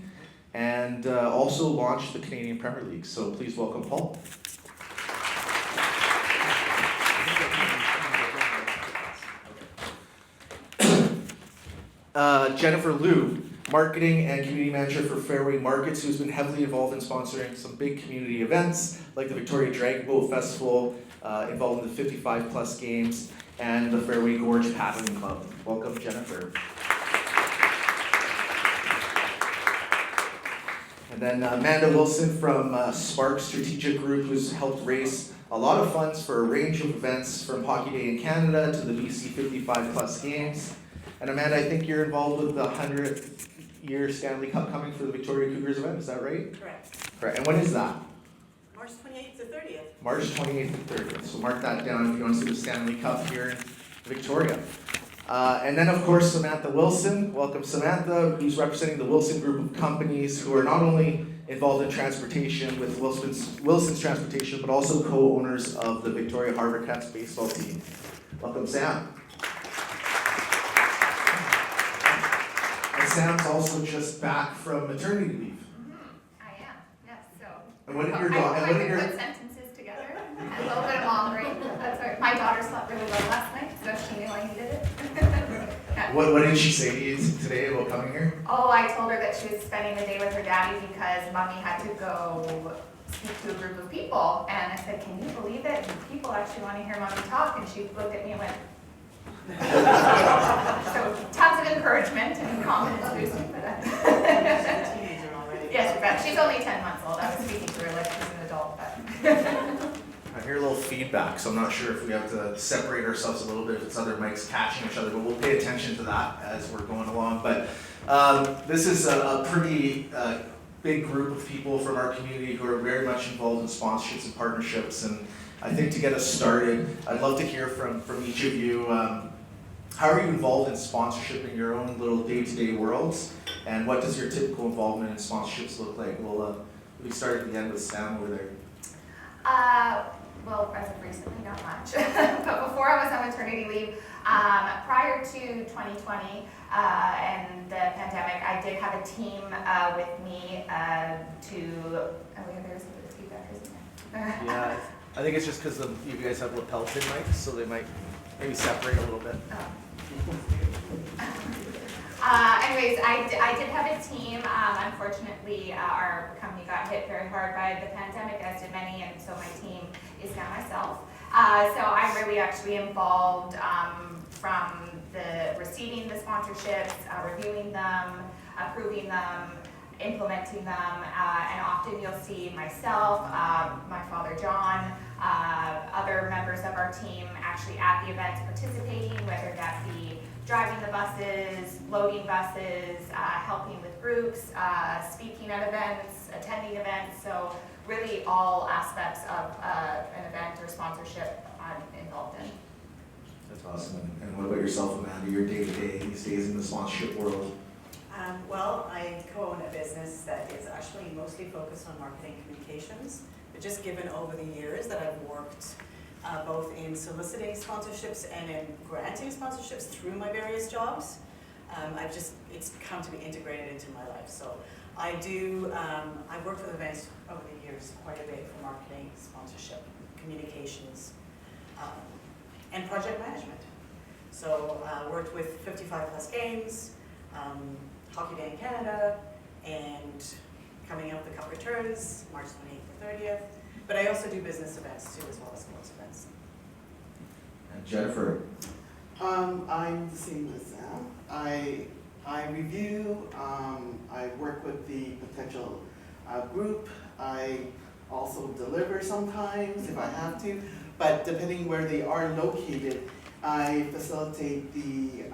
and also launched the Canadian Premier League. So please welcome Paul. Jennifer Liu, marketing and community manager for Fairway Markets, who's been heavily involved in sponsoring some big community events like the Victoria Dragon Boat Festival, involved in the 55 plus games, and the Fairway Gorge Paddling Club. Welcome, Jennifer. And then Amanda Wilson from Spark Strategic Group, who's helped raise a lot of funds for a range of events from Hockey Day in Canada to the BC 55 plus games. And Amanda, I think you're involved with the 100th year Stanley Cup coming for the Victoria Cougars event, is that right? Correct. Correct. And when is that? March 28th to 30th. March 28th and 30th. So mark that down if you want to see the Stanley Cup here in Victoria. And then, of course, Samantha Wilson. Welcome, Samantha, who's representing the Wilson Group of companies who are not only involved in transportation with Wilson's Transportation, but also co-owners of the Victoria Harbour Cats baseball team. Welcome, Sam. And Sam's also just back from maternity leave. I am, yes, so. And what did your I daughter? hope I can put sentences together. A little bit of mom brain. That's all right. My daughter slept really well last night, so she knew I needed it. Yeah. What did she say to you today about coming here? Oh, I told her that she was spending the day with her daddy because mommy had to go speak to a group of people. And I said, can you believe it? People actually want to hear mommy talk. And she looked at me and went, so tons of encouragement and confidence boosting for that. She's a teenager already. Yes, but she's only 10 months old. I was speaking to her like she's an adult, but. I hear a little feedback, so I'm not sure if we have to separate ourselves a little bit if it's other mics catching each other, but we'll pay attention to that as we're going along. But this is a pretty big group of people from our community who are very much involved in sponsorships and partnerships. And I think to get us started, I'd love to hear from each of you. How are you involved in sponsorship in your own little day-to-day worlds? And what does your typical involvement in sponsorships look like? We start at the end with Sam over there. Well, as of recently, not much. But before I was on maternity leave, prior to 2020 and the pandemic, I did have a team with me there's feedback, isn't there? Yeah, I think it's just because you guys have lapel pin mics, so they might maybe separate a little bit. Anyways, I did have a team. Unfortunately, our company got hit very hard by the pandemic, as did many, and so my team is now myself. So I'm really actually involved from the receiving the sponsorships, reviewing them, approving them, implementing them, and often you'll see myself, my father John, other members of our team actually at the events participating, whether that be driving the buses, loading buses, helping with groups, speaking at events, attending events. So really all aspects of an event or sponsorship I'm involved in. That's awesome. And what about yourself, Amanda? Your day-to-day these days in the sponsorship world? Well, I co-own a business that is actually mostly focused on marketing communications. But just given over the years that I've worked both in soliciting sponsorships and in granting sponsorships through my various jobs, it's come to be integrated into my life. So I worked with events over the years quite a bit for marketing, sponsorship, communications, and project management. So worked with 55 plus games, Hockey Day in Canada, and coming up, the Cup returns, March 28th to 30th. But I also do business events too, as well as sports events. And Jennifer, I'm the same as Sam. I review, I work with the potential group. I also deliver sometimes if I have to, but depending where they are located, I facilitate the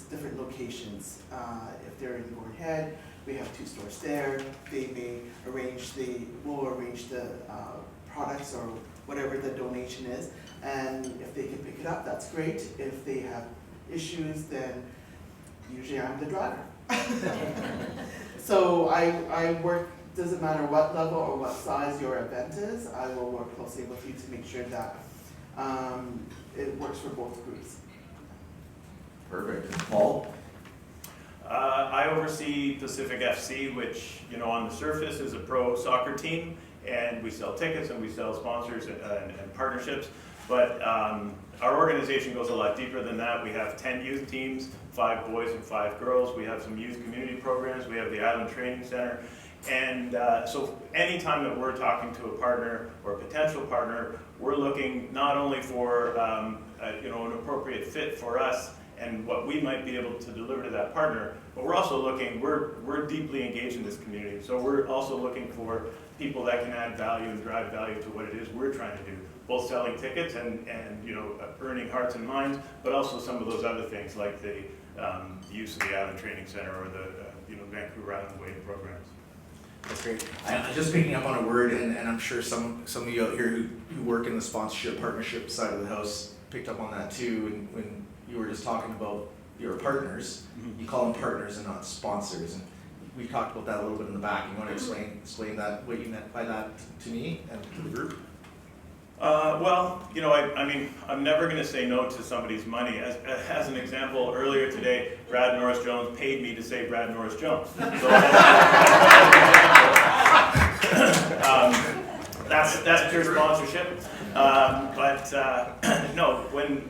different locations. If they're in Gordon Head, we have 2 stores there. They may we'll arrange the products or whatever the donation is, and if they can pick it up, that's great. If they have issues, then usually I'm the driver. So I work, doesn't matter what level or what size your event is, I will work closely with you to make sure that it works for both groups. perfect. Paul? I oversee Pacific FC, which, on the surface is a pro soccer team, and we sell tickets and we sell sponsors and partnerships. But our organization goes a lot deeper than that. We have 10 youth teams, 5 boys and 5 girls. We have some youth community programs. We have the Island Training Center. And so anytime that we're talking to a partner or a potential partner, we're looking not only for an appropriate fit for us and what we might be able to deliver to that partner, but we're also looking, we're deeply engaged in this community. So we're also looking for people that can add value and drive value to what it is we're trying to do, both selling tickets and earning hearts and minds, but also some of those other things like the use of the Island Training Center or the Vancouver Island Way programs. That's great. I'm just picking up on a word, and I'm sure some of you out here who work in the sponsorship partnership side of the house picked up on that too. When you were just talking about your partners, you call them partners and not sponsors. And we talked about that a little bit in the back. You want to explain that, what you meant by that to me and to the group? I'm never going to say no to somebody's money. As an example, earlier today, Brad Norris-Jones paid me to say Brad Norris-Jones. So, that's pure sponsorship. No, when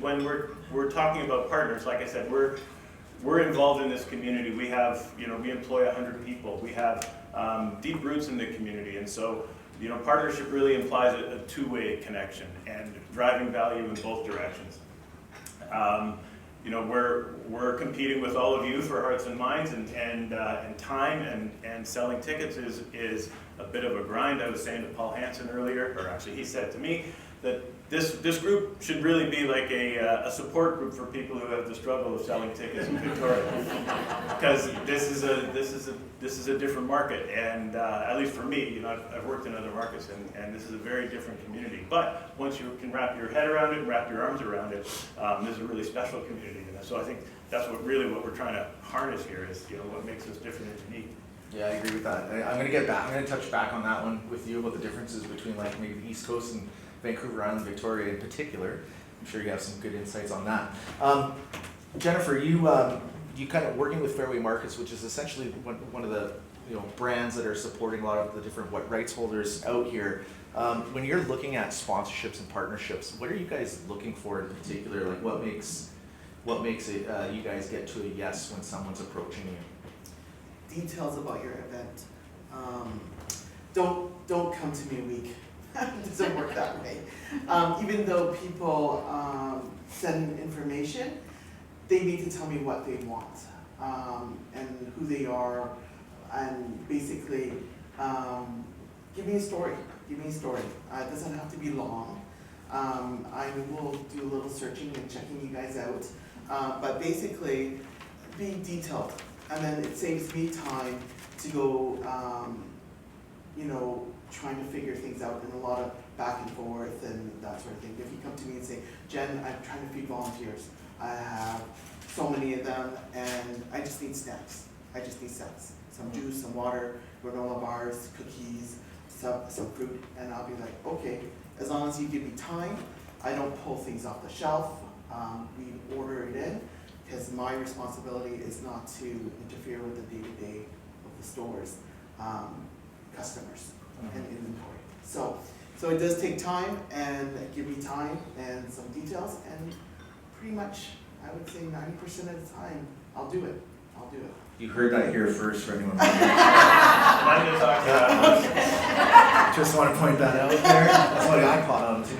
we're talking about partners, like I said, we're involved in this community. We have, we employ 100 people. We have deep roots in the community, and so. Partnership really implies a two-way connection and driving value in both directions. We're competing with all of you for hearts and minds, and time, and selling tickets is a bit of a grind. I was saying to Paul Hansen earlier, or actually he said to me, that this group should really be like a support group for people who have the struggle of selling tickets in Victoria, because this is a different market, and at least for me, I've worked in other markets, and this is a very different community. But once you can wrap your head around it and wrap your arms around it, there's a really special community, and so I think that's what we're trying to harness here is what makes us different and unique. Yeah, I agree with that. I'm going to get back. I'm going to touch back on that one with you about the differences between like maybe the East Coast and Vancouver Island, Victoria in particular. I'm sure you have some good insights on that. Jennifer, you kind of working with Fairway Markets, which is essentially one of the brands that are supporting a lot of the different rights holders out here. When you're looking at sponsorships and partnerships, what are you guys looking for in particular? Like what makes it you guys get to a yes when someone's approaching you? Details about your event. Don't come to me weak. It doesn't work that way. Even though people send information, they need to tell me what they want and who they are, and basically give me a story. Give me a story. It doesn't have to be long. I will do a little searching and checking you guys out, but basically be detailed, and then it saves me time to go, trying to figure things out, and a lot of back and forth and that sort of thing. If you come to me and say, Jen, I'm trying to feed volunteers. I have so many of them, and I just need snacks. Some juice, some water, granola bars, cookies, some fruit, and I'll be like, okay, as long as you give me time, I don't pull things off the shelf. We order it in, because my responsibility is not to interfere with the day-to-day of the store's customers and inventory. So it does take time, and give me time and some details, and pretty much I would say 90% of the time I'll do it. I'll do it. You heard that here first for anyone wondering. I'm gonna talk to Just want to point that out there. That's what I caught on too.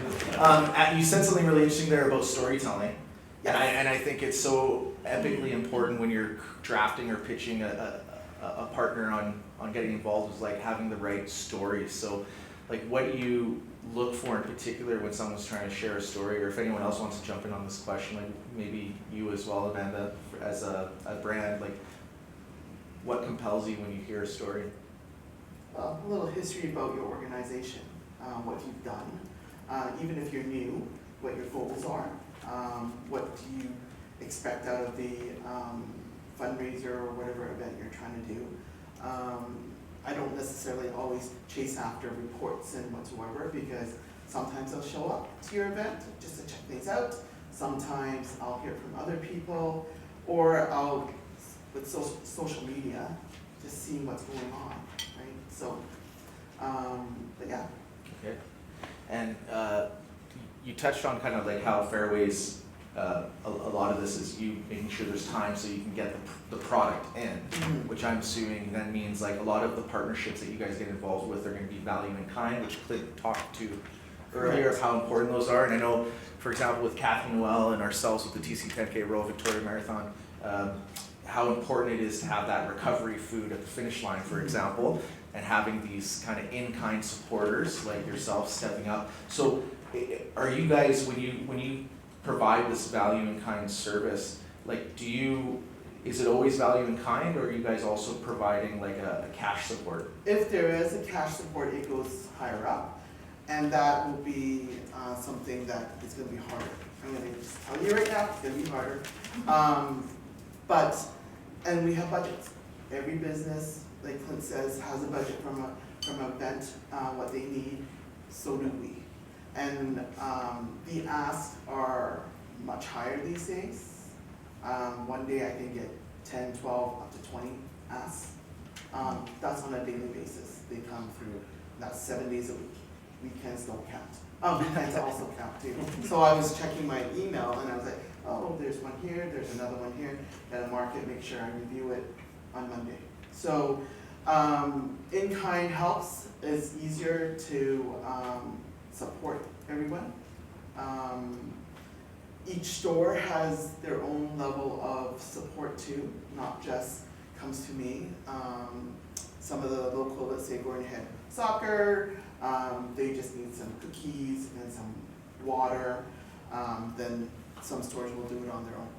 You said something really interesting there about storytelling. Yes. And I think it's so epically important when you're drafting or pitching a partner on getting involved, is like having the right stories. So like what do you look for in particular when someone's trying to share a story, or if anyone else wants to jump in on this question, like maybe you as well, Amanda, as a brand, like what compels you when you hear a story? A little history about your organization, what you've done, even if you're new, what your goals are, what do you expect out of the fundraiser or whatever event you're trying to do. I don't necessarily always chase after reports and whatsoever, because sometimes I'll show up to your event just to check things out. Sometimes I'll hear from other people, or I'll, with social media, just seeing what's going on, right? So, but yeah. Okay. And you touched on kind of like how Fairways, a lot of this is you making sure there's time so you can get the product in, which I'm assuming then means like a lot of the partnerships that you guys get involved with are going to be value in kind, which Clint talked to earlier of how important those are. And I know, for example, with Kathy Noel and ourselves with the TC10K Royal Victoria Marathon, how important it is to have that recovery food at the finish line, for example, and having these kind of in-kind supporters like yourself stepping up. So are you guys, when you provide this value in kind service, like is it always value in kind, or are you guys also providing like a cash support? If there is a cash support, it goes higher up, and that will be something that is going to be harder. I'm going to just tell you right now, it's going to be harder. And we have budgets. Every business, like Clint says, has a budget from an event, what they need. So do we. And the asks are much higher these days. One day I can get 10, 12, up to 20 asks. That's on a daily basis. They come through. That's 7 days a week. Weekends don't count. Weekends also count too. So I was checking my email and I was like, oh, there's one here, there's another one here. Gotta mark it, make sure I review it on Monday. So in-kind helps. It's easier to support everyone. Each store has their own level of support too, not just comes to me. Some of the local, let's say Gordon Head Soccer, they just need some cookies and some water. Then some stores will do it on their own.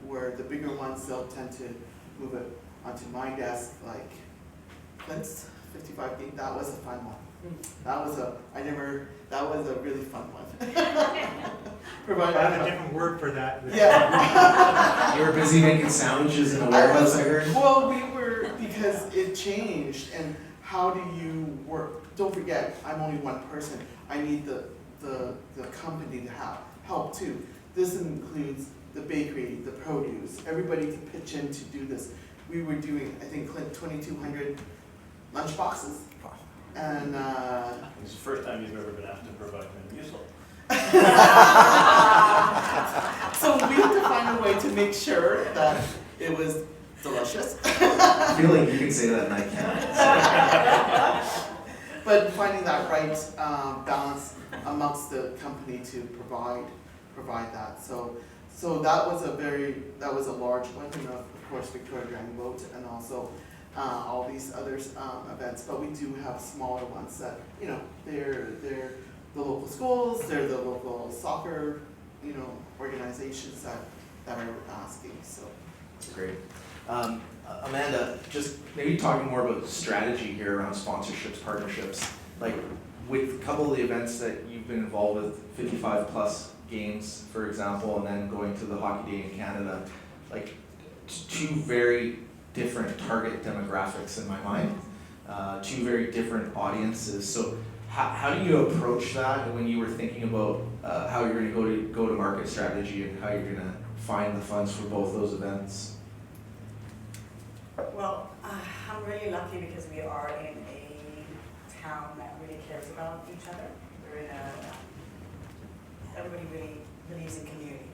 Where the bigger ones, they'll tend to move it onto my desk, like Clint's 55 gig. That was a fun one. That was a really fun one. I have a different word for that. Yeah. You were busy making sandwiches in a warehouse, I heard? Well, we were, because it changed, and how do you work? Don't forget, I'm only one person. I need the company to have help too. This includes the bakery, the produce, everybody to pitch in to do this. We were doing, I think, Clint, 2,200 lunch boxes. And It's the first time you've ever been asked to provide Metamucil. so we had to find a way to make sure that it was delicious. I feel like you can say that and I can't. But finding that right balance amongst the company to provide that. So that was a large one, and of course Victoria Grand Boat, and also all these other events. But we do have smaller ones that, you know, they're the local schools, they're the local soccer, you know, organizations that are asking. So That's great. Amanda, just maybe talking more about the strategy here around sponsorships, partnerships. Like with a couple of the events that you've been involved with, 55 plus games, for example, and then going to the Hockey Day in Canada, like two very different target demographics in my mind, two very different audiences. So how do you approach that when you were thinking about how you're going to go to market strategy and how you're going to find the funds for both those events? Well, I'm really lucky because we are in a town that really cares about each other. We're in everybody really believes in community.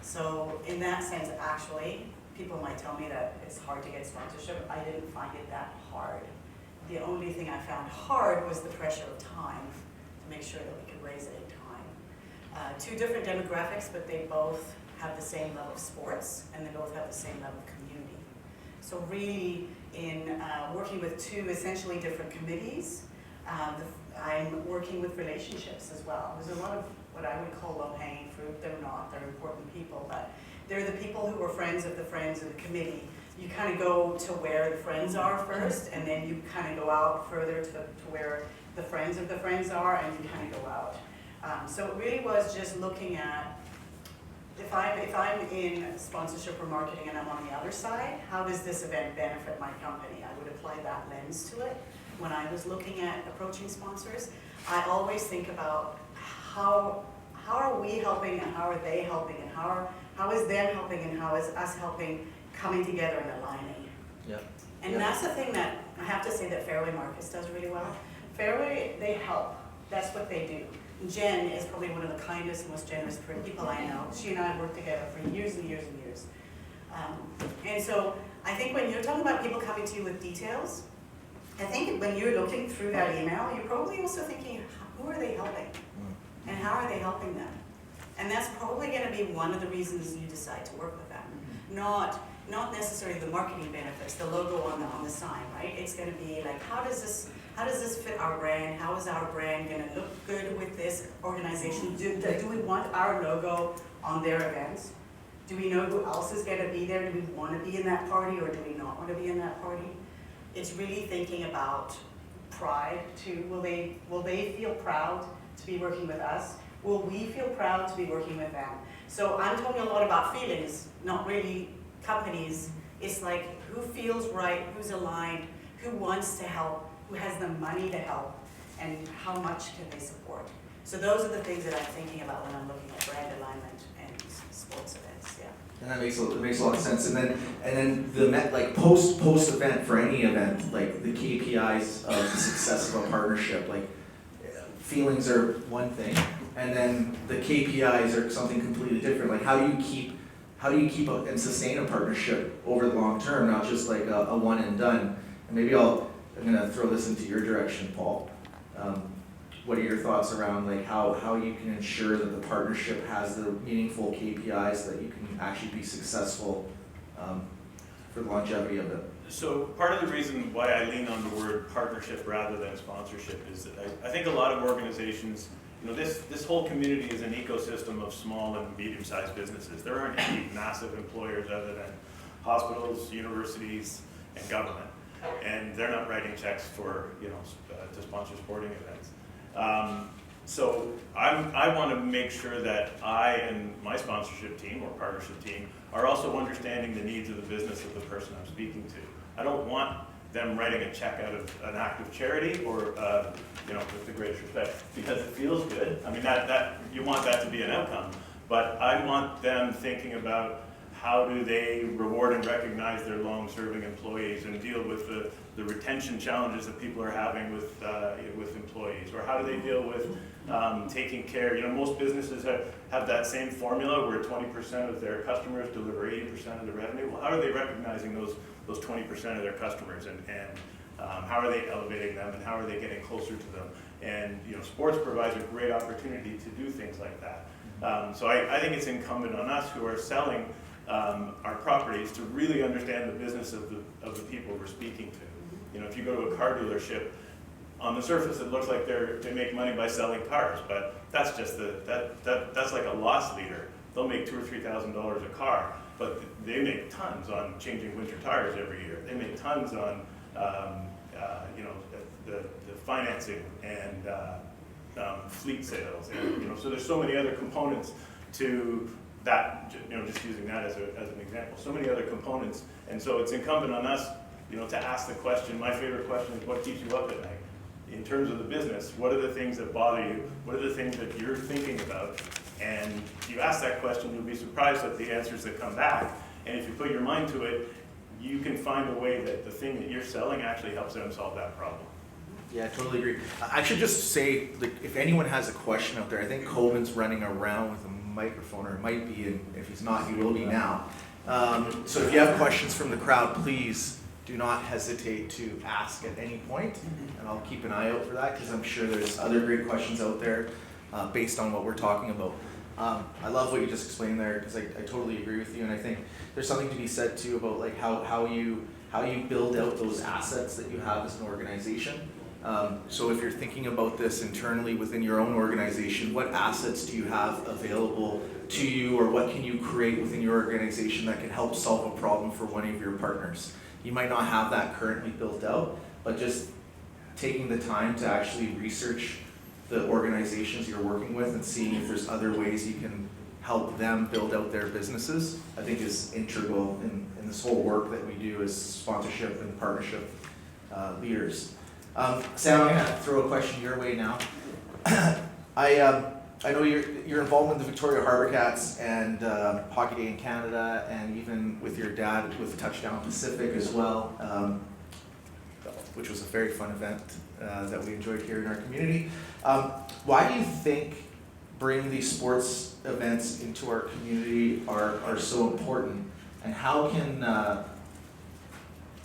So in that sense, actually, people might tell me that it's hard to get sponsorship. I didn't find it that hard. The only thing I found hard was the pressure of time to make sure that we could raise it in time. Two different demographics, but they both have the same level of sports, and they both have the same level of community. So really, in working with two essentially different committees, I'm working with relationships as well. There's a lot of what I would call low-hanging fruit. They're not, they're important people, but they're the people who were friends of the committee. You kind of go to where the friends are first, and then you kind of go out further to where the friends of the friends are, and you kind of go out. So it really was just looking at, if I'm in sponsorship or marketing and I'm on the other side, how does this event benefit my company? I would apply that lens to it. When I was looking at approaching sponsors, I always think about how are we helping and how are they helping, and how is them helping and how is us helping, coming together and aligning. Yeah. And that's the thing that I have to say that Fairway Markets does really well. Fairway, they help. That's what they do. Jen is probably one of the kindest, most generous people I know. She and I have worked together for years and years and years. And so I think when you're talking about people coming to you with details, I think when you're looking through that email, you're probably also thinking, who are they helping? And how are they helping them? And that's probably going to be one of the reasons you decide to work with them. Not necessarily the marketing benefits, the logo on the sign, right? It's going to be like, how does this fit our brand? How is our brand going to look good with this organization? Do we want our logo on their events? Do we know who else is going to be there? Do we want to be in that party, or do we not want to be in that party? It's really thinking about pride too. Will they feel proud to be working with us? Will we feel proud to be working with them? So I'm talking a lot about feelings, not really companies. It's like who feels right, who's aligned, who wants to help, who has the money to help, and how much can they support. So those are the things that I'm thinking about when I'm looking at brand alignment and sports events. Yeah. And that makes a lot of sense. And then the like post event for any event, like the KPIs of the success of a partnership, like feelings are one thing, and then the KPIs are something completely different. Like how do you keep and sustain a partnership over the long term, not just like a one and done? And maybe I'm gonna throw this into your direction, Paul. What are your thoughts around like how you can ensure that the partnership has the meaningful KPIs that you can actually be successful for the longevity of it? So part of the reason why I lean on the word partnership rather than sponsorship is that I think a lot of organizations, this whole community is an ecosystem of small and medium-sized businesses. There aren't any massive employers other than hospitals, universities, and government. And they're not writing checks for, to sponsor sporting events. So I want to make sure that I and my sponsorship team or partnership team are also understanding the needs of the business of the person I'm speaking to. I don't want them writing a check out of an act of charity or, with the greatest respect, because it feels good. I mean, that you want that to be an outcome, but I want them thinking about how do they reward and recognize their long-serving employees and deal with the retention challenges that people are having with employees, or how do they deal with taking care. Most businesses have that same formula where 20% of their customers deliver 80% of the revenue. Well, how are they recognizing those 20% of their customers, and how are they elevating them, and how are they getting closer to them? And sports provides a great opportunity to do things like that. So I think it's incumbent on us who are selling our properties to really understand the business of the people we're speaking to. If you go to a car dealership, on the surface it looks like they make money by selling cars, but that's just that's like a loss leader. They'll make $2,000 or $3,000 a car, but they make tons on changing winter tires every year. They make tons on the financing and fleet sales, and so there's so many other components to that, just using that as an example. So many other components, and so it's incumbent on us, to ask the question. My favorite question is, what keeps you up at night? In terms of the business, what are the things that bother you? What are the things that you're thinking about? And you ask that question, you'll be surprised at the answers that come back. And if you put your mind to it, you can find a way that the thing that you're selling actually helps them solve that problem. Yeah, I totally agree. I should just say, if anyone has a question out there, I think Coben's running around with a microphone, or it might be, and if he's not, he will be now. So if you have questions from the crowd, please do not hesitate to ask at any point, and I'll keep an eye out for that because I'm sure there's other great questions out there based on what we're talking about. I love what you just explained there because I totally agree with you, and I think there's something to be said too about like how you build out those assets that you have as an organization. So if you're thinking about this internally within your own organization, what assets do you have available to you, or what can you create within your organization that can help solve a problem for one of your partners? You might not have that currently built out, but just taking the time to actually research the organizations you're working with and seeing if there's other ways you can help them build out their businesses, I think is integral in this whole work that we do as sponsorship and partnership leaders. Sam, I'm gonna throw a question your way now. I know your involvement in the Victoria Harbour Cats and Hockey Day in Canada, and even with your dad with Touchdown Pacific as well, which was a very fun event that we enjoyed here in our community. Why do you think bringing these sports events into our community are so important, and how can,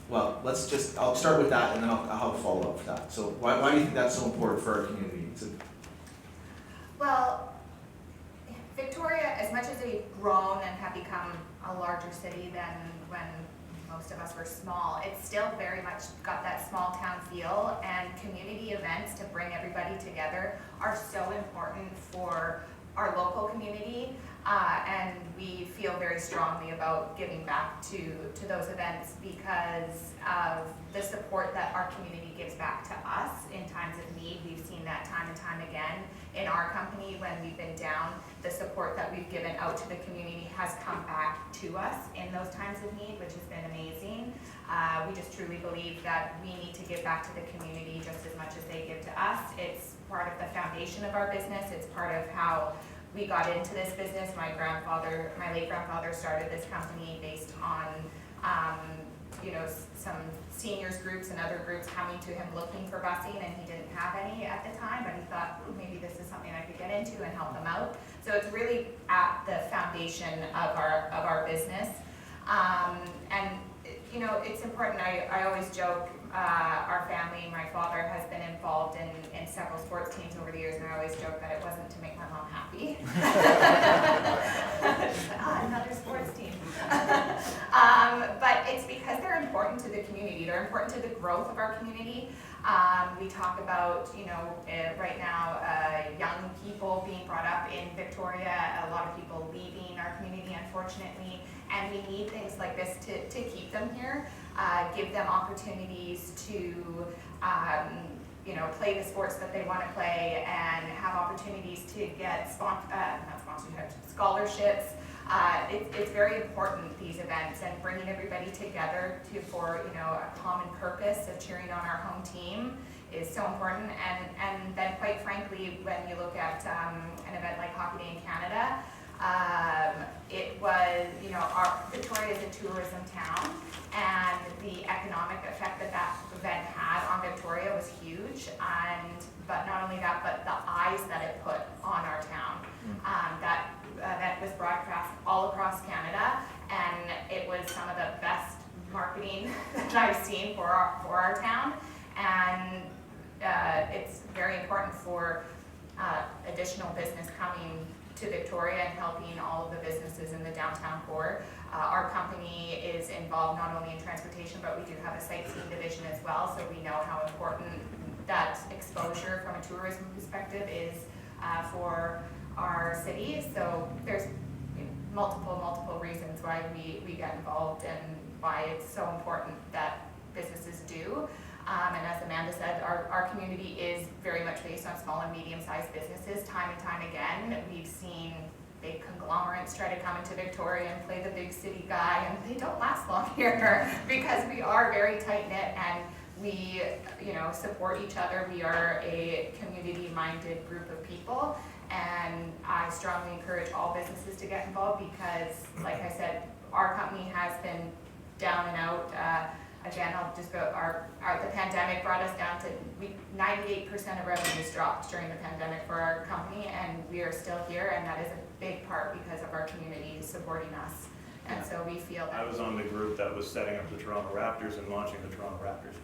well, I'll start with that and then I'll have a follow-up for that. So why do you think that's so important for our community? Well, Victoria, as much as we've grown and have become a larger city than when most of us were small, it's still very much got that small town feel, and community events to bring everybody together are so important for our local community, and we feel very strongly about giving back to those events because of the support that our community gives back to us in times of need. We've seen that time and time again in our company when we've been down. The support that we've given out to the community has come back to us in those times of need, which has been amazing. We just truly believe that we need to give back to the community just as much as they give to us. It's part of the foundation of our business. It's part of how we got into this business. My late grandfather started this company based on some seniors groups and other groups coming to him looking for busing, and he didn't have any at the time, but he thought, maybe this is something I could get into and help them out. So it's really at the foundation of our business. And it's important. I always joke, our family, my father has been involved in several sports teams over the years, and I always joke that it wasn't to make my mom happy. Another sports team. But it's because they're important to the community. They're important to the growth of our community. We talk about, right now, young people being brought up in Victoria, a lot of people leaving our community, unfortunately, and we need things like this to keep them here, give them opportunities to, play the sports that they want to play, and have opportunities to get scholarships. It's very important, these events, and bringing everybody together for a common purpose of cheering on our home team is so important. And then, quite frankly, when you look at an event like Hockey Day in Canada, it was, Victoria is a tourism town, and the economic effect that event had on Victoria was huge. But not only that, but the eyes that it put on our town. That event was broadcast all across Canada, and it was some of the best marketing that I've seen for our town. And it's very important for additional business coming to Victoria and helping all of the businesses in the downtown core. Our company is involved not only in transportation, but we do have a sightseeing division as well, so we know how important that exposure from a tourism perspective is for our city. So there's multiple reasons why we get involved and why it's so important that businesses do. And as Amanda said, our community is very much based on small and medium-sized businesses. Time and time again, we've seen big conglomerates try to come into Victoria and play the big city guy, and they don't last long here because we are very tight-knit and we support each other. We are a community-minded group of people, and I strongly encourage all businesses to get involved because, like I said, our company has been down and out. Again, I'll just go, the pandemic brought us down to 98% of revenues dropped during the pandemic for our company, and we are still here, and that is a big part because of our community supporting us And so we feel that. I was on the group that was setting up the Toronto Raptors and launching the Toronto Raptors.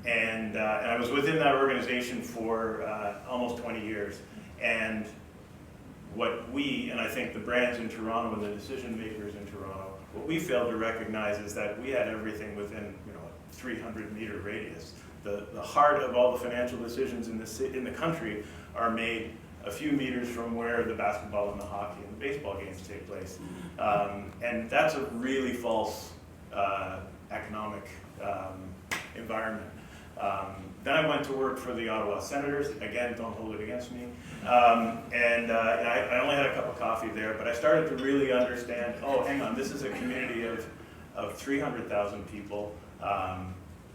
And I was within that organization for almost 20 years. And what we, and I think the brands in Toronto and the decision makers in Toronto, what we failed to recognize is that we had everything within, you know, a 300-meter radius. The heart of all the financial decisions in the country are made a few meters from where the basketball and the hockey and the baseball games take place. And that's a really false economic environment. Then I went to work for the Ottawa Senators. Again, don't hold it against me. And I only had a cup of coffee there, but I started to really understand, oh, hang on, this is a community of 300,000 people,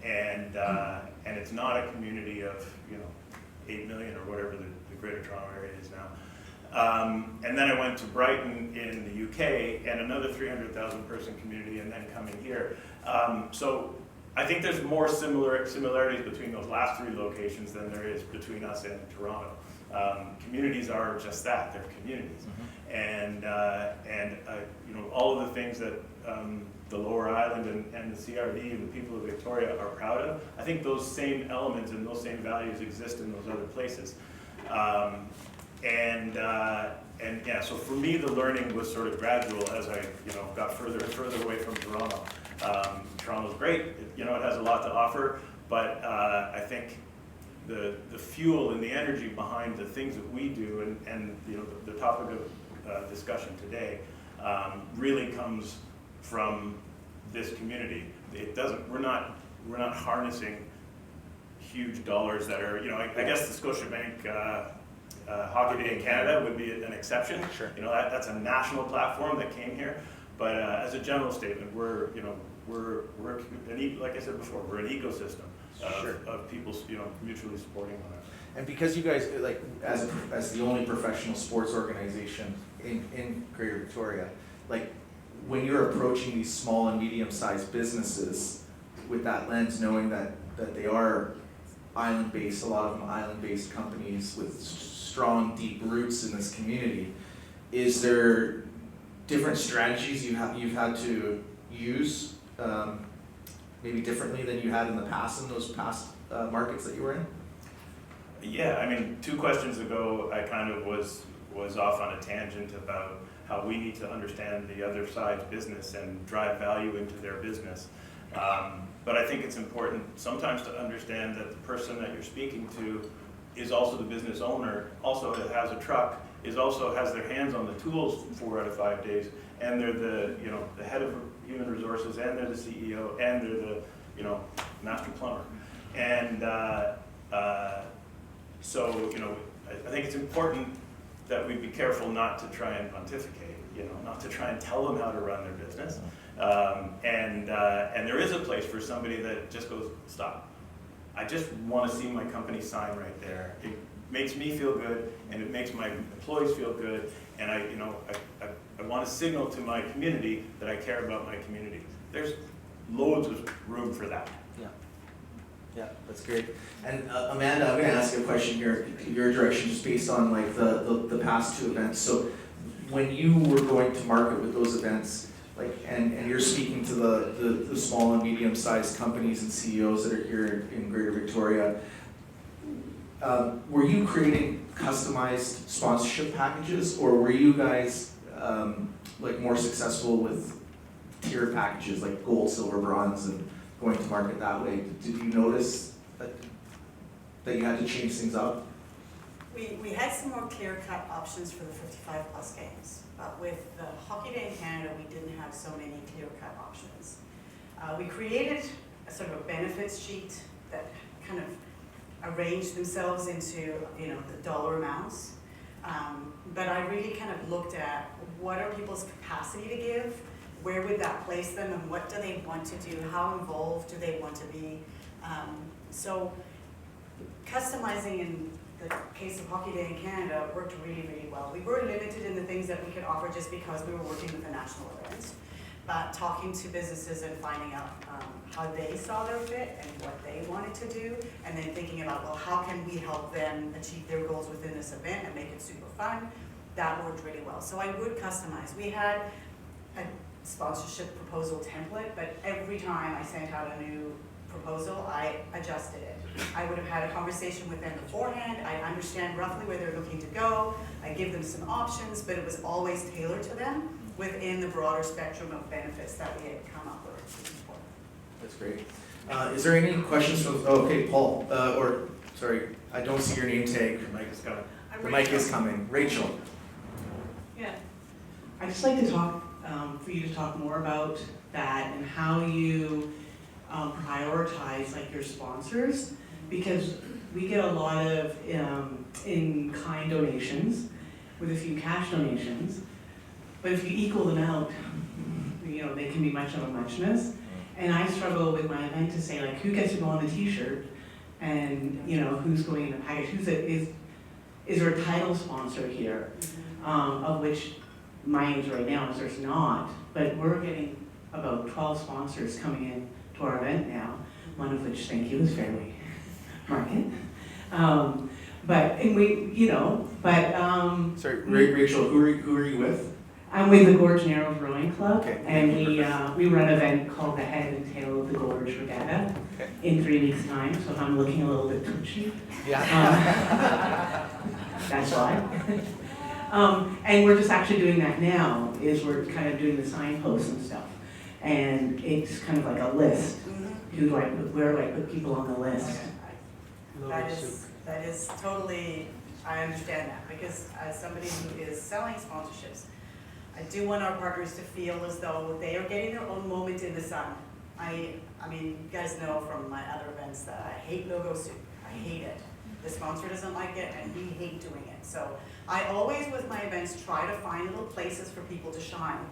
and it's not a community of, you know, 8 million or whatever the Greater Toronto area is now. And then I went to Brighton in the UK, and another 300,000 person community, and then coming here. So I think there's more similarities between those last three locations than there is between us and Toronto. Communities are just that, they're communities. Mm-hmm. And you know, all of the things that the Lower Island and the CRD and the people of Victoria are proud of, I think those same elements and those same values exist in those other places. And yeah, so for me, the learning was sort of gradual as I, you know, got further and further away from Toronto. Toronto's great, you know, it has a lot to offer, but I think the fuel and the energy behind the things that we do and you know, the topic of discussion today really comes from this community. It doesn't, we're not harnessing huge dollars that are, you know, I guess the Scotiabank Hockey Day in Canada would be an exception. Sure. You know, that's a national platform that came here. But as a general statement, we're like I said before, we're an ecosystem of people, you know, mutually supporting one another. And because you guys, like, as the only professional sports organization in Greater Victoria, like, when you're approaching these small and medium-sized businesses with that lens, knowing that they are island-based, a lot of them island-based companies with strong, deep roots in this community, is there different strategies you've had to use maybe differently than you had in the past in those past markets that you were in? Yeah, I mean, 2 questions ago, I kind of was off on a tangent about how we need to understand the other side's business and drive value into their business. But I think it's important sometimes to understand that the person that you're speaking to is also the business owner, also has a truck, also has their hands on the tools 4 out of 5 days, and they're the, you know, the head of human resources, and they're the CEO, and they're the, you know, master plumber. And so, you know, I think it's important that we be careful not to try and pontificate, you know, not to try and tell them how to run their business. And there is a place for somebody that just goes, stop. I just want to see my company sign right there. It makes me feel good, and it makes my employees feel good, and I want to signal to my community that I care about my community. There's loads of room for that. Yeah, that's great. And Amanda, I'm going to ask you a question here, your direction, just based on like the past 2 events. So when you were going to market with those events, like, and you're speaking to the small and medium-sized companies and CEOs that are here in Greater Victoria, were you creating customized sponsorship packages, or were you guys like more successful with tier packages like gold, silver, bronze, and going to market that way? Did you notice that you had to change things up? We had some more clear-cut options for the 55+ games, but with the Hockey Day in Canada, we didn't have so many clear-cut options. We created a sort of a benefits sheet that kind of arranged themselves into, you know, the dollar amounts. But I really kind of looked at what are people's capacity to give, where would that place them, and what do they want to do, how involved do they want to be. So customizing in the case of Hockey Day in Canada worked really, really well. We were limited in the things that we could offer just because we were working with a national event. But talking to businesses and finding out how they saw their fit and what they wanted to do, and then thinking about, well, how can we help them achieve their goals within this event and make it super fun, that worked really well. So I would customize. We had a sponsorship proposal template, but every time I sent out a new proposal, I adjusted it. I would have had a conversation with them beforehand, I understand roughly where they're looking to go, I give them some options, but it was always tailored to them within the broader spectrum of benefits that we had come up with. That's great. Is there any questions from, oh, okay, Paul, or, sorry, I don't see your name tag. Your mic is coming. The mic is coming. Rachel. Yeah, I'd just like to talk, for you to talk more about that and how you prioritize like your sponsors, because we get a lot of in-kind donations with a few cash donations, but if you equal them out, you know, they can be much of a muchness. And I struggle with my event to say, like, who gets to go on the t-shirt and, you know, who's going in the package, is there a title sponsor here, of which mine is right now, is there's not, but we're getting about 12 sponsors coming in to our event now, one of which, thank you, is Fairway Market. And we, you know, Sorry, Rachel, who are you with? I'm with the Gorge Narrows Rowing Club, Okay. and we run an event called the Head and Tail of the Gorge Regatta Okay. in 3 weeks' time, so if I'm looking a little bit twitchy, Yeah. that's why. And we're just actually doing that now, is we're kind of doing the signposts and stuff. And it's kind of like a list. Who do I put, where do I put people on the list? That is totally, I understand that, because as somebody who is selling sponsorships, I do want our partners to feel as though they are getting their own moment in the sun. I mean, you guys know from my other events that I hate logo soup. I hate it. The sponsor doesn't like it, and we hate doing it. So I always, with my events, try to find little places for people to shine.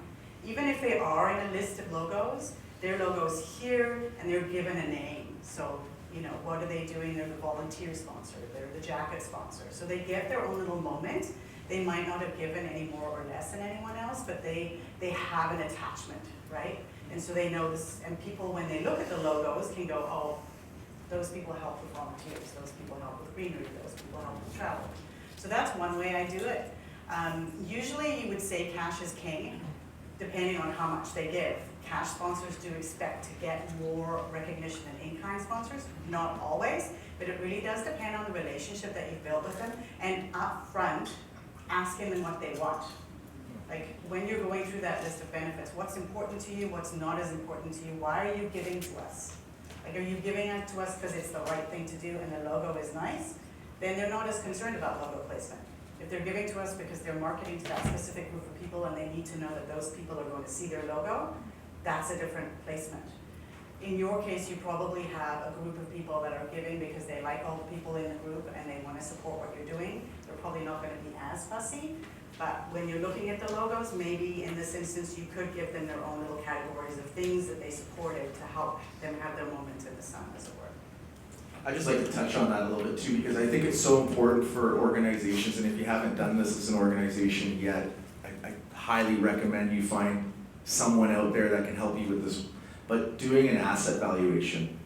Even if they are in a list of logos, their logo's here, and they're given a name. So, you know, what are they doing? They're the volunteer sponsor, they're the jacket sponsor. So they get their own little moment. They might not have given any more or less than anyone else, but they have an attachment, right? And so they know this, and people, when they look at the logos, can go, oh, those people help with volunteers, those people help with greenery, those people help with travel. So that's one way I do it. Usually you would say cash is king, depending on how much they give. Cash sponsors do expect to get more recognition than in-kind sponsors, not always, but it really does depend on the relationship that you've built with them, and up front, asking them what they want. Like, when you're going through that list of benefits, what's important to you, what's not as important to you, why are you giving to us? Like, are you giving it to us because it's the right thing to do and the logo is nice? Then they're not as concerned about logo placement. If they're giving to us because they're marketing to that specific group of people and they need to know that those people are going to see their logo, that's a different placement. In your case, you probably have a group of people that are giving because they like all the people in the group and they want to support what you're doing. They're probably not going to be as fussy, but when you're looking at the logos, maybe in this instance, you could give them their own little categories of things that they supported to help them have their moment in the sun, as it were. I'd just like to touch on that a little bit too, because I think it's so important for organizations, and if you haven't done this as an organization yet, I highly recommend you find someone out there that can help you with this. But doing an asset valuation,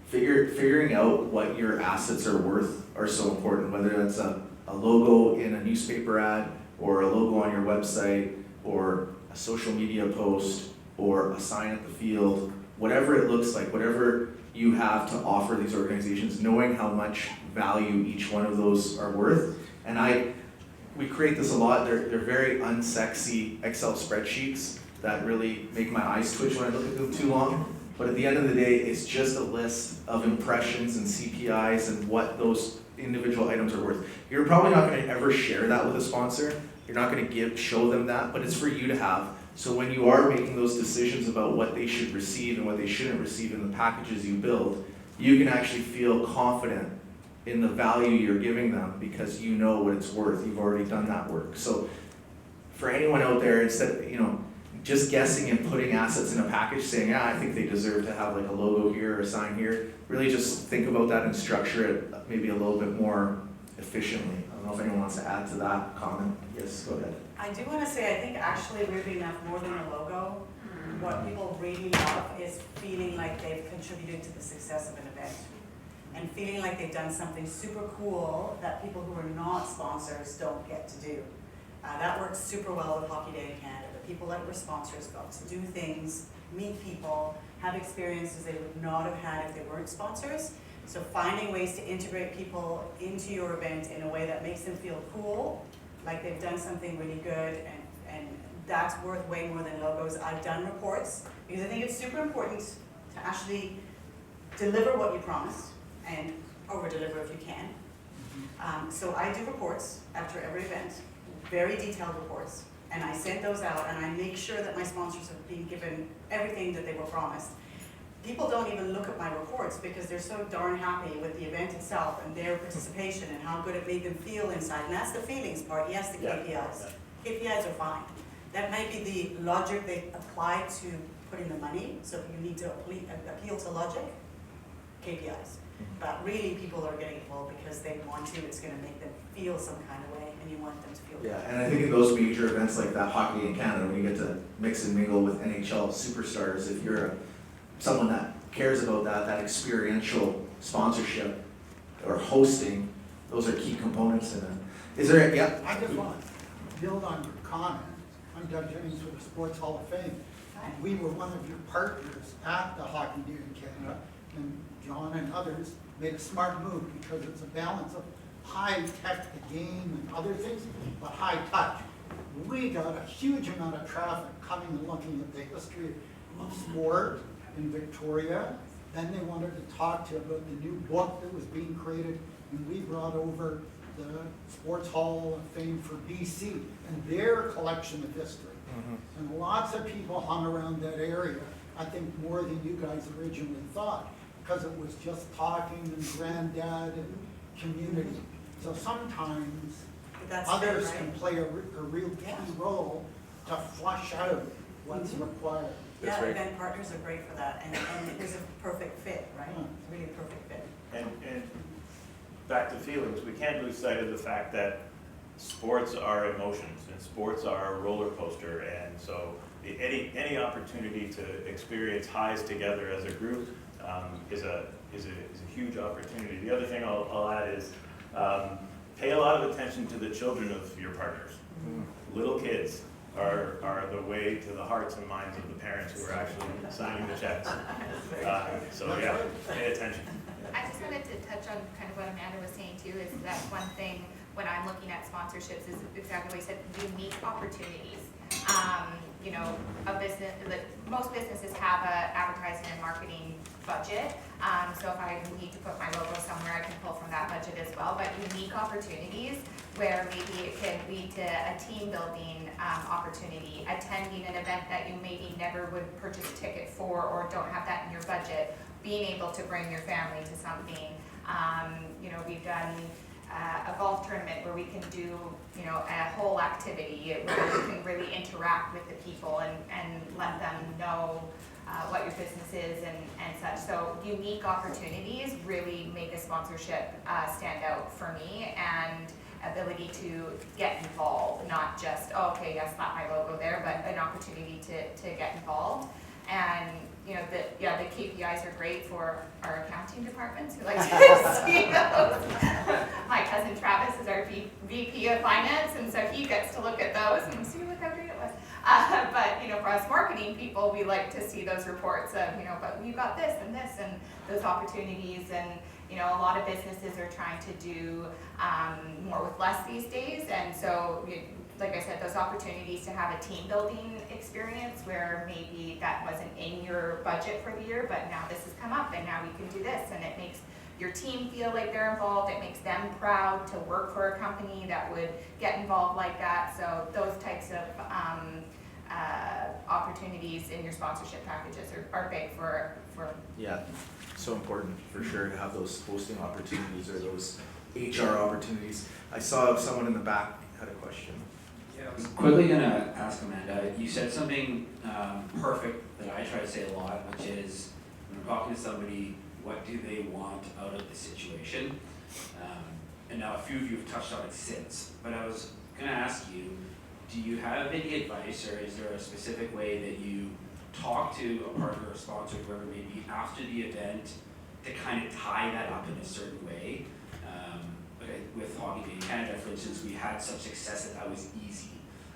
figuring out what your assets are worth are so important, whether that's a logo in a newspaper ad, or a logo on your website, or a social media post, or a sign at the field, whatever it looks like, whatever you have to offer these organizations, knowing how much value each one of those are worth. And we create this a lot. They're very unsexy Excel spreadsheets that really make my eyes twitch when I look at them too long. But at the end of the day, it's just a list of impressions and CPIs and what those individual items are worth. You're probably not going to ever share that with a sponsor. You're not going to show them that, but it's for you to have. So when you are making those decisions about what they should receive and what they shouldn't receive in the packages you build, you can actually feel confident in the value you're giving them because you know what it's worth. You've already done that work. So for anyone out there, instead of, just guessing and putting assets in a package saying, I think they deserve to have like a logo here or a sign here, really just think about that and structure it maybe a little bit more efficiently. I don't know if anyone wants to add to that comment. Yes, go ahead. I do want to say, I think actually, weirdly enough, more than a logo, what people really love is feeling like they've contributed to the success of an event. And feeling like they've done something super cool that people who are not sponsors don't get to do. That works super well with Hockey Day in Canada. people that were sponsors got to do things, meet people, have experiences they would not have had if they weren't sponsors. So finding ways to integrate people into your event in a way that makes them feel cool, like they've done something really good, and that's worth way more than logos. I've done reports because I think it's super important to actually deliver what you promised and over-deliver if you can. So I do reports after every event, very detailed reports, and I send those out and I make sure that my sponsors have been given everything that they were promised. People don't even look at my reports because they're so darn happy with the event itself and their participation and how good it made them feel inside. And that's the feelings part, yes, the KPIs. KPIs are fine. That might be the logic they apply to putting the money. So if you need to appeal to logic, KPIs. But really people are getting involved because they want to, it's gonna make them feel some kind of way and you want them to feel good. Yeah, and I think in those major events like that, Hockey in Canada, when you get to mix and mingle with NHL superstars, if you're someone that cares about that experiential sponsorship or hosting, those are key components in it. Is there, yeah? I just want to build on your comment. I'm Doug Jennings with the Sports Hall of Fame. And we were one of your partners at the Hockey Day in Canada, and John and others made a smart move because it's a balance of high tech, the game and other things, but high touch. We got a huge amount of traffic coming and looking at the history of sport in Victoria. Then they wanted to talk to you about the new book that was being created, and we brought over the Sports Hall of Fame for BC and their collection of history. And lots of people hung around that area, I think more than you guys originally thought, because it was just talking and granddad and community. So sometimes others can play a real key role to flush out what's required. Yeah, That's right. event partners are great for that, and it was a perfect fit, right? It's really a perfect fit. And back to feelings, we can't lose sight of the fact that sports are emotions and sports are a roller coaster, and so any opportunity to experience highs together as a group is a huge opportunity. The other thing I'll add is pay a lot of attention to the children of your partners. Little kids are the way to the hearts and minds of the parents who are actually signing the checks. So yeah, pay attention. I just wanted to touch on kind of what Amanda was saying too, is that one thing when I'm looking at sponsorships is exactly what I said, unique opportunities. You know, a business, like most businesses have a advertising and marketing budget. So if I need to put my logo somewhere, I can pull from that budget as well. But unique opportunities where maybe it can lead to a team building opportunity, attending an event that you maybe never would purchase a ticket for or don't have that in your budget, being able to bring your family to something. You know, we've done a golf tournament where we can do, you know, a whole activity where you can really interact with the people and let them know what your business is and such. So unique opportunities really make a sponsorship stand out for me, and ability to get involved, not just, oh, okay, yes, slap my logo there, but an opportunity to get involved. And you know, the KPIs are great for our accounting departments who like to see those. My cousin Travis is our VP of finance, and so he gets to look at those and see, look how great it was. But you know, for us marketing people, we like to see those reports of, you know, but you got this and this and those opportunities. And you know, a lot of businesses are trying to do more with less these days, and so like I said, those opportunities to have a team building experience where maybe that wasn't in your budget for the year, but now this has come up and now we can do this, and it makes your team feel like they're involved. It makes them proud to work for a company that would get involved like that. So those types of opportunities in your sponsorship packages are big for. Yeah, so important for sure to have those hosting opportunities or those HR opportunities. I saw someone in the back had a question. Yeah, I was quickly gonna ask Amanda, you said something perfect that I try to say a lot, which is when I'm talking to somebody, what do they want out of the situation? And now a few of you have touched on it since, but I was gonna ask you, do you have any advice, or is there a specific way that you talk to a partner or sponsor, whoever maybe after the event, to kind of tie that up in a certain way? With Hockey Day in Canada, for instance, we had such success that was easy.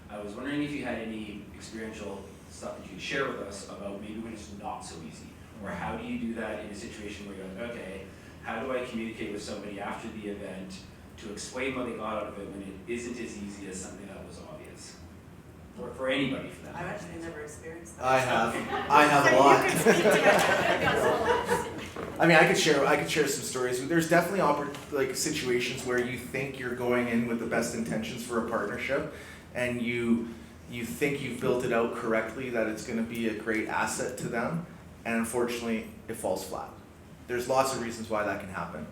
I was wondering if you had any experiential stuff that you could share with us about maybe when it's not so easy, or how do you do that in a situation where you're like, okay, how do I communicate with somebody after the event to explain what they got out of it when it isn't as easy as something that was obvious, or for anybody for that. I've actually never experienced that. I have a lot. I mean, I could share some stories. There's definitely like situations where you think you're going in with the best intentions for a partnership, and you think you've built it out correctly, that it's going to be a great asset to them, and unfortunately, it falls flat. There's lots of reasons why that can happen.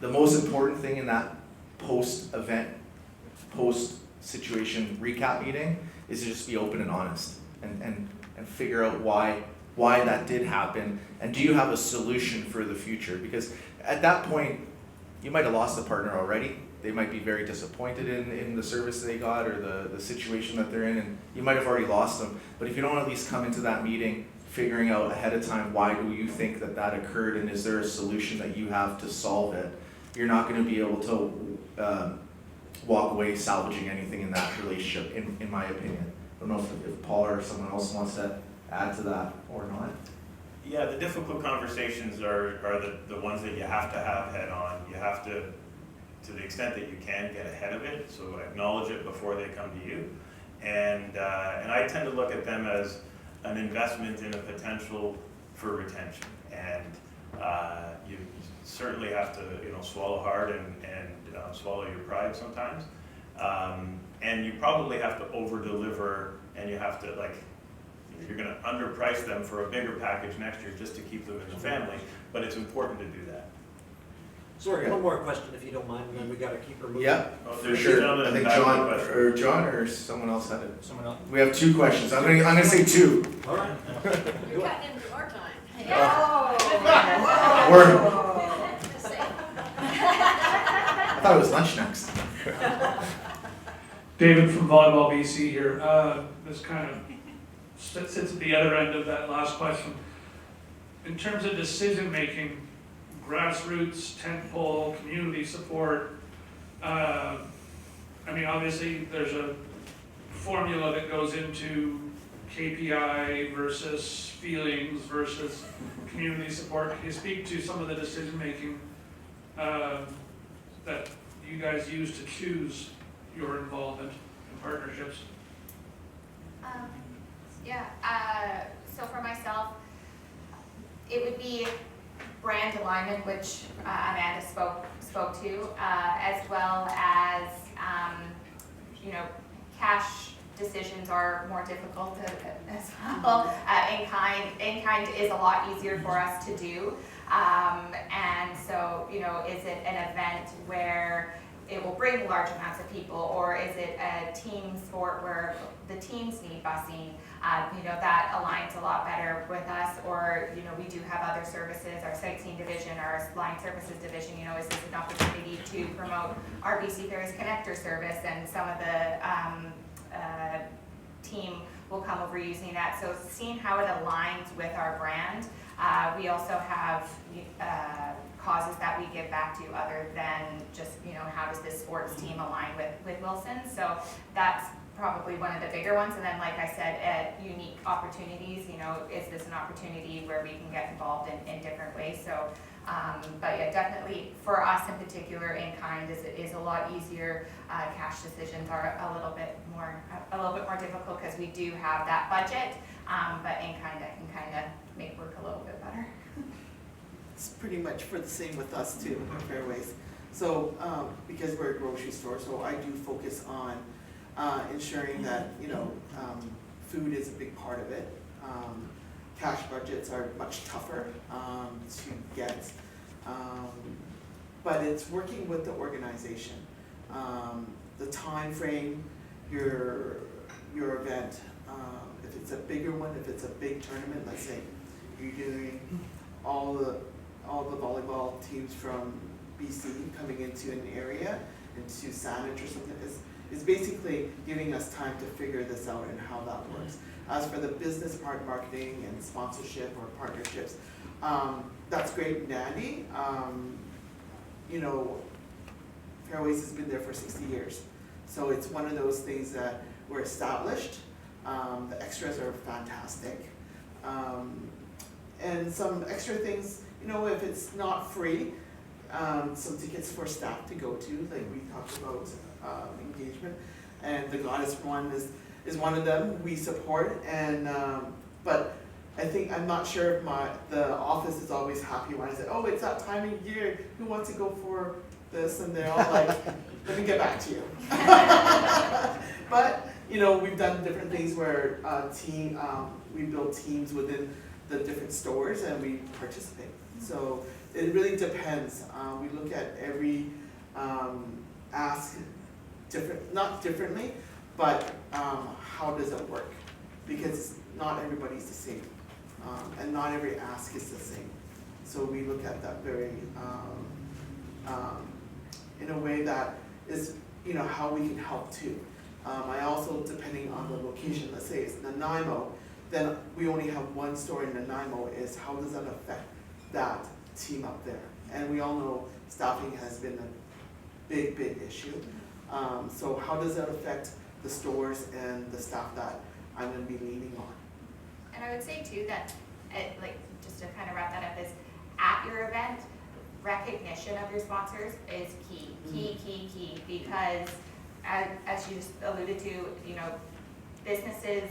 The most important thing in that post-event, post-situation recap meeting is to just be open and honest, and figure out why that did happen, and do you have a solution for the future? Because at that point, you might have lost a partner already. They might be very disappointed in the service they got or the situation that they're in, and you might have already lost them. But if you don't at least come into that meeting figuring out ahead of time, why do you think that occurred, and is there a solution that you have to solve it, you're not going to be able to walk away salvaging anything in that relationship, in my opinion. I don't know if Paul or someone else wants to add to that or not. Yeah, the difficult conversations are the ones that you have to have head on. You have to the extent that you can, get ahead of it, so acknowledge it before they come to you. And I tend to look at them as an investment in a potential for retention. And you certainly have to, swallow hard and swallow your pride sometimes. And you probably have to over-deliver, and you have to, you're going to underprice them for a bigger package next year just to keep them in the family, but it's important to do that. Sorry, one more question if you don't mind, and then we got to keep her moving. Yeah, for sure. I think John or someone else had it. Someone else. We have two questions. I'm gonna say two. All right. You're cutting into our time. I thought it was lunch next. David from Volleyball BC here. This kind of sits at the other end of that last question. In terms of decision making, grassroots, tentpole, community support, obviously there's a formula that goes into KPI versus feelings versus community support. Can you speak to some of the decision making that you guys use to choose your involvement in partnerships? So for myself, it would be brand alignment, which Amanda spoke to, as well as cash decisions are more difficult as well. In kind is a lot easier for us to do, and so is it an event where it will bring large amounts of people, or is it a team sport where the teams need busing? That aligns a lot better with us. Or we do have other services, our sightseeing division, our line services division. Is this an opportunity to promote our BC Ferries Connector service, and some of the team will come over using that. So seeing how it aligns with our brand. We also have causes that we give back to other than just, how does this sports team align with Wilson? So that's probably one of the bigger ones. And then, like I said, unique opportunities, is this an opportunity where we can get involved in different ways? So, but yeah, definitely for us in particular, in kind is a lot easier. Cash decisions are a little bit more difficult because we do have that budget, but in kind I can kind of make work a little bit better. It's pretty much for the same with us too, at Fairways. So, because we're a grocery store, so I do focus on ensuring that, food is a big part of it. Cash budgets are much tougher to get, but it's working with the organization. The time frame, your event, if it's a bigger one, if it's a big tournament, let's say you're doing all the volleyball teams from BC coming into an area, into Saanich or something, is basically giving us time to figure this out and how that works. As for the business part, marketing and sponsorship or partnerships, that's great and dandy. Fairways has been there for 60 years. So it's one of those things that we're established. The extras are fantastic. And some extra things, you know, if it's not free, some tickets for staff to go to, like we talked about engagement, and the Goddess one is one of them we support. And but I think I'm not sure if the office is always happy when I say, oh, it's that time of year, who wants to go for this? And they're all like, let me get back to you. But you know, we've done different things where we build teams within the different stores and we participate. So it really depends. We look at every ask not differently, but how does it work? Because not everybody's the same, and not every ask is the same. So we look at that very in a way that is, you know, how we can help too. I also, depending on the location, let's say it's Nanaimo, then we only have one store in Nanaimo, is how does that affect that team up there? And we all know staffing has been a big, big issue. So how does that affect the stores and the staff that I'm gonna be leaning on? And I would say too that, like, just to kind of wrap that up, is at your event, recognition of your sponsors is key, because as you just alluded to, you know, businesses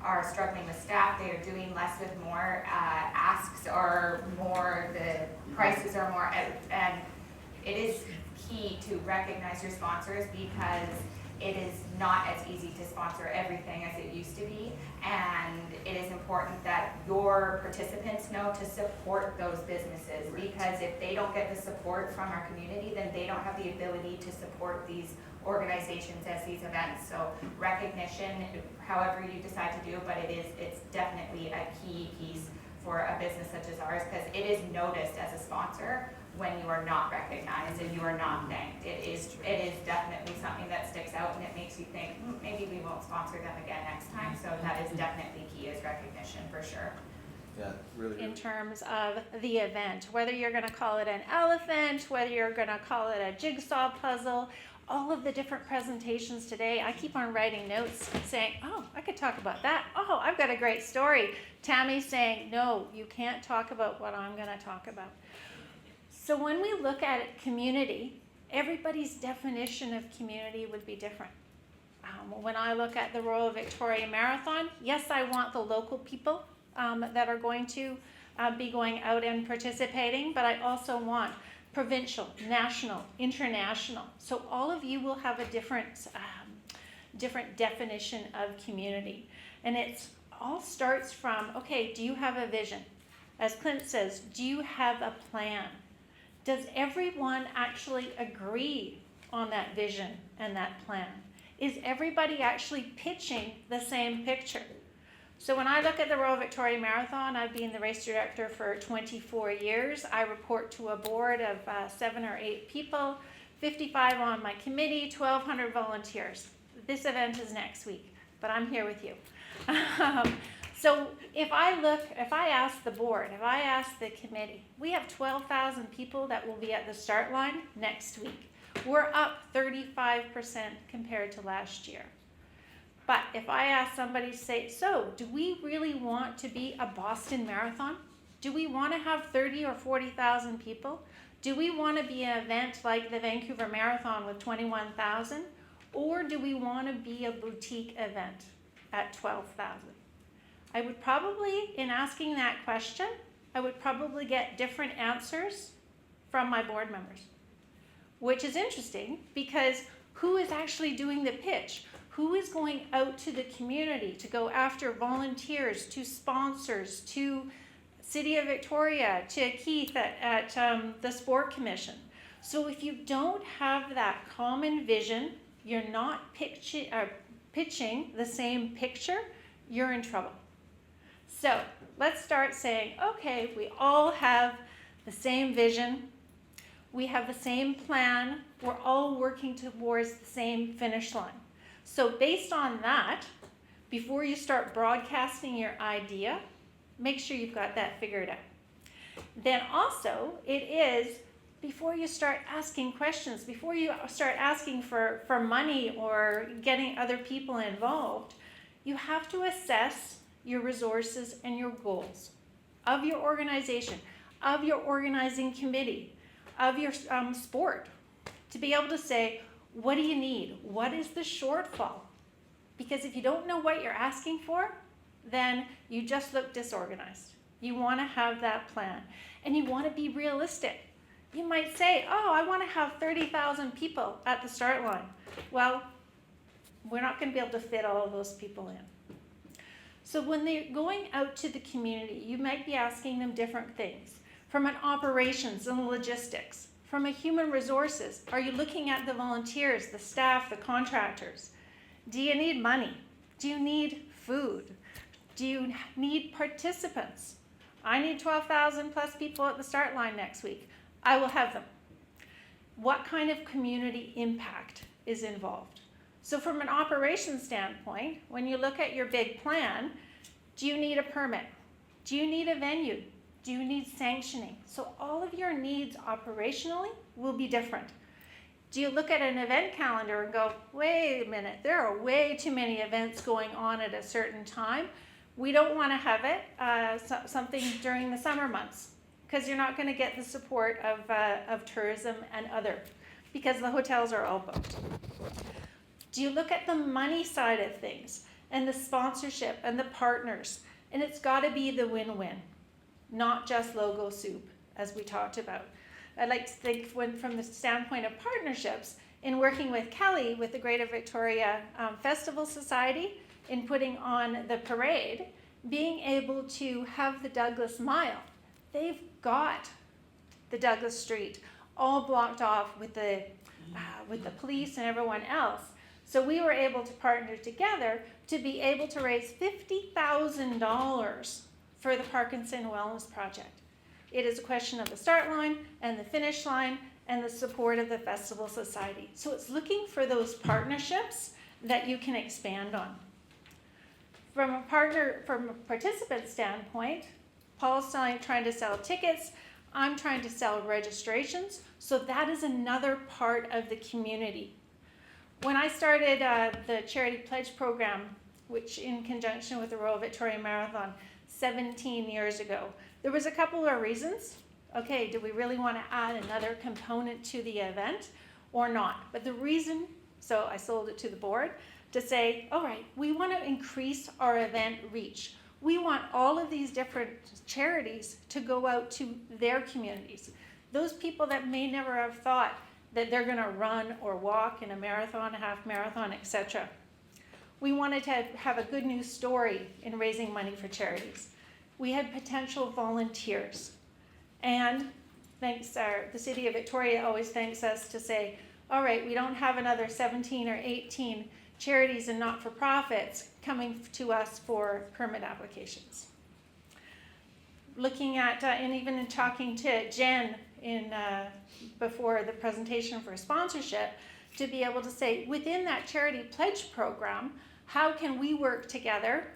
are struggling with staff, they are doing less with more, asks are more, the prices are more, and it is key to recognize your sponsors, because it is not as easy to sponsor everything as it used to be, and it is important that your participants know to support those businesses, because if they don't get the support from our community, then they don't have the ability to support these organizations as these events. So recognition, however you decide to do, but it's definitely a key piece for a business such as ours, because it is noticed as a sponsor when you are not recognized and you are not thanked. It is definitely something that sticks out, and it makes you think, maybe we won't sponsor them again next time. So that is definitely key, is recognition for sure. Yeah, really. In terms of the event, whether you're going to call it an elephant, whether you're going to call it a jigsaw puzzle, all of the different presentations today, I keep on writing notes saying, oh, I could talk about that. Oh, I've got a great story. Tammy's saying, no, you can't talk about what I'm going to talk about. So when we look at it, community, everybody's definition of community would be different. When I look at the Royal Victoria Marathon, yes, I want the local people that are going to be going out and participating, but I also want provincial, national, international. So all of you will have a different definition of community. And it all starts from, okay, do you have a vision? As Clint says, do you have a plan? Does everyone actually agree on that vision and that plan? Is everybody actually pitching the same picture? So when I look at the Royal Victoria Marathon, I've been the race director for 24 years. I report to a board of 7 or 8 people, 55 on my committee, 1,200 volunteers. This event is next week, but I'm here with you. So if I ask the board, if I ask the committee, we have 12,000 people that will be at the start line next week. We're up 35% compared to last year. But if I ask somebody, say, so do we really want to be a Boston Marathon? Do we want to have 30 or 40,000 people? Do we want to be an event like the Vancouver Marathon with 21,000? Or do we want to be a boutique event at 12,000? I would probably, in asking that question, I would probably get different answers from my board members, which is interesting because who is actually doing the pitch? Who is going out to the community to go after volunteers, to sponsors, to City of Victoria, to Keith at the Sport Commission? So if you don't have that common vision, you're not pitching the same picture, you're in trouble. So let's start saying, okay, we all have the same vision, we have the same plan, we're all working towards the same finish line. So based on that, before you start broadcasting your idea, make sure you've got that figured out. Then also, it is before you start asking questions, before you start asking for money or getting other people involved, you have to assess your resources and your goals of your organization, of your organizing committee, of your sport, to be able to say, what do you need? What is the shortfall? Because if you don't know what you're asking for, then you just look disorganized. You want to have that plan, and you want to be realistic. You might say, oh, I want to have 30,000 people at the start line. Well, we're not going to be able to fit all of those people in. So when they're going out to the community, you might be asking them different things. From an operations and logistics, from a human resources, are you looking at the volunteers, the staff, the contractors? Do you need money? Do you need food? Do you need participants? I need 12,000 plus people at the start line next week. I will have them. What kind of community impact is involved? So from an operations standpoint, when you look at your big plan, do you need a permit? Do you need a venue? Do you need sanctioning? So all of your needs operationally will be different. Do you look at an event calendar and go, wait a minute, there are way too many events going on at a certain time. We don't want to have it something during the summer months, because you're not going to get the support of tourism and other, because the hotels are all booked. Do you look at the money side of things and the sponsorship and the partners? And it's got to be the win-win, not just logo soup, as we talked about. I like to think from the standpoint of partnerships, in working with Kelly with the Greater Victoria Festival Society, in putting on the parade, being able to have the Douglas Mile. They've got the Douglas Street all blocked off with the police and everyone else. So we were able to partner together to be able to raise $50,000 for the Parkinson Wellness Project. It is a question of the start line and the finish line and the support of the Festival Society. So it's looking for those partnerships that you can expand on. From a participant standpoint, Paul's trying to sell tickets, I'm trying to sell registrations, so that is another part of the community. When I started the Charity Pledge Program, which in conjunction with the Royal Victoria Marathon 17 years ago, there was a couple of reasons. Okay, do we really want to add another component to the event or not? But the reason, so I sold it to the board, to say, all right, we want to increase our event reach. We want all of these different charities to go out to their communities. Those people that may never have thought that they're going to run or walk in a marathon, a half marathon, etc. We wanted to have a good news story in raising money for charities. We had potential volunteers. And thanks, the City of Victoria always thanks us to say, all right, we don't have another 17 or 18 charities and not-for-profits coming to us for permit applications. Looking at, and even in talking to Jen before the presentation for sponsorship, to be able to say, within that Charity Pledge Program, how can we work together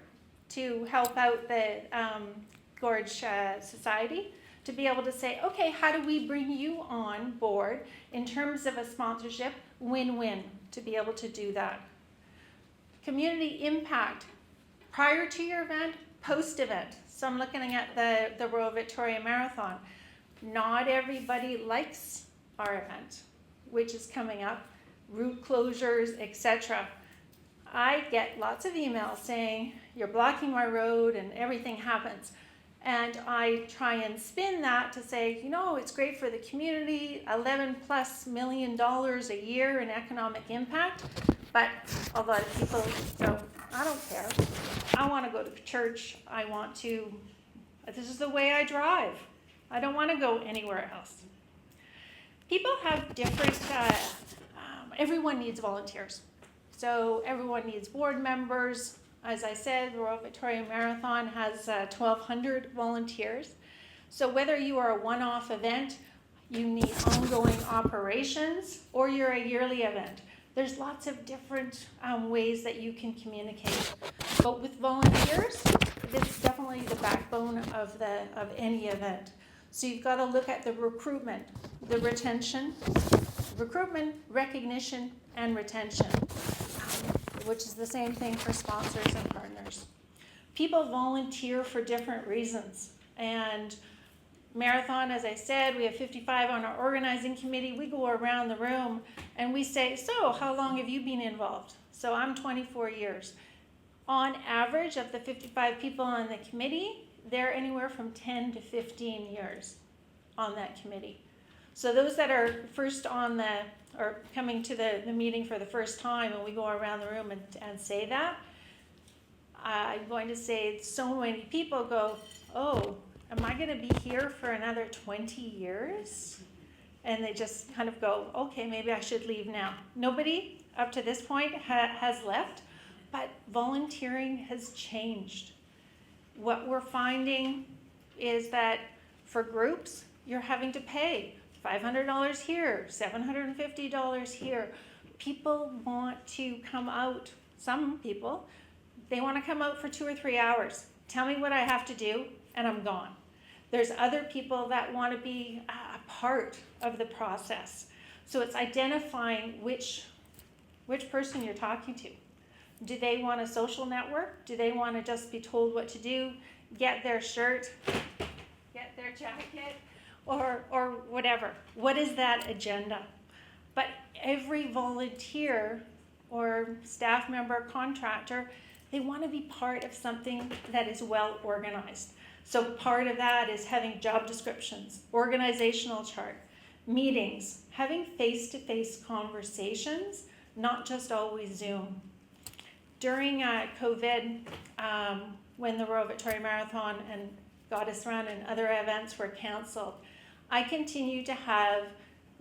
to help out the Gorge Society, to be able to say, okay, how do we bring you on board in terms of a sponsorship win-win, to be able to do that. Community impact, prior to your event, post-event. So I'm looking at the Royal Victoria Marathon. Not everybody likes our event, which is coming up, route closures, etc. I get lots of emails saying, you're blocking my road and everything happens. And I try and spin that to say, you know, it's great for the community, $11+ million a year in economic impact. But a lot of people go, I don't care. I want to go to church. This is the way I drive. I don't want to go anywhere else. People have different, everyone needs volunteers. So everyone needs board members. As I said, the Royal Victoria Marathon has 1,200 volunteers. So whether you are a one-off event, you need ongoing operations, or you're a yearly event, there's lots of different ways that you can communicate. But with volunteers, it's definitely the backbone of any event. So you've got to look at the recruitment. the retention, recruitment, recognition, and retention, which is the same thing for sponsors and partners. People volunteer for different reasons, and Marathon, as I said, we have 55 on our organizing committee. We go around the room and we say, so how long have you been involved? So I'm 24 years. On average, of the 55 people on the committee, they're anywhere from 10 to 15 years on that committee. So those that are first on the, or coming to the meeting for the first time, and we go around the room and say that, I'm going to say so many people go, oh, am I going to be here for another 20 years? And they just kind of go, okay, maybe I should leave now. Nobody up to this point has left, but volunteering has changed. What we're finding is that for groups, you're having to pay $500 here, $750 here. People want to come out, some people, they want to come out for 2 or 3 hours. Tell me what I have to do, and I'm gone. There's other people that want to be a part of the process. So it's identifying which person you're talking to. Do they want a social network? Do they want to just be told what to do, get their shirt, get their jacket, or whatever? What is that agenda? But every volunteer or staff member, contractor, they want to be part of something that is well organized. So part of that is having job descriptions, organizational chart, meetings, having face-to-face conversations, not just always Zoom. During COVID, when the Royal Victoria Marathon and Goddess Run and other events were canceled, I continue to have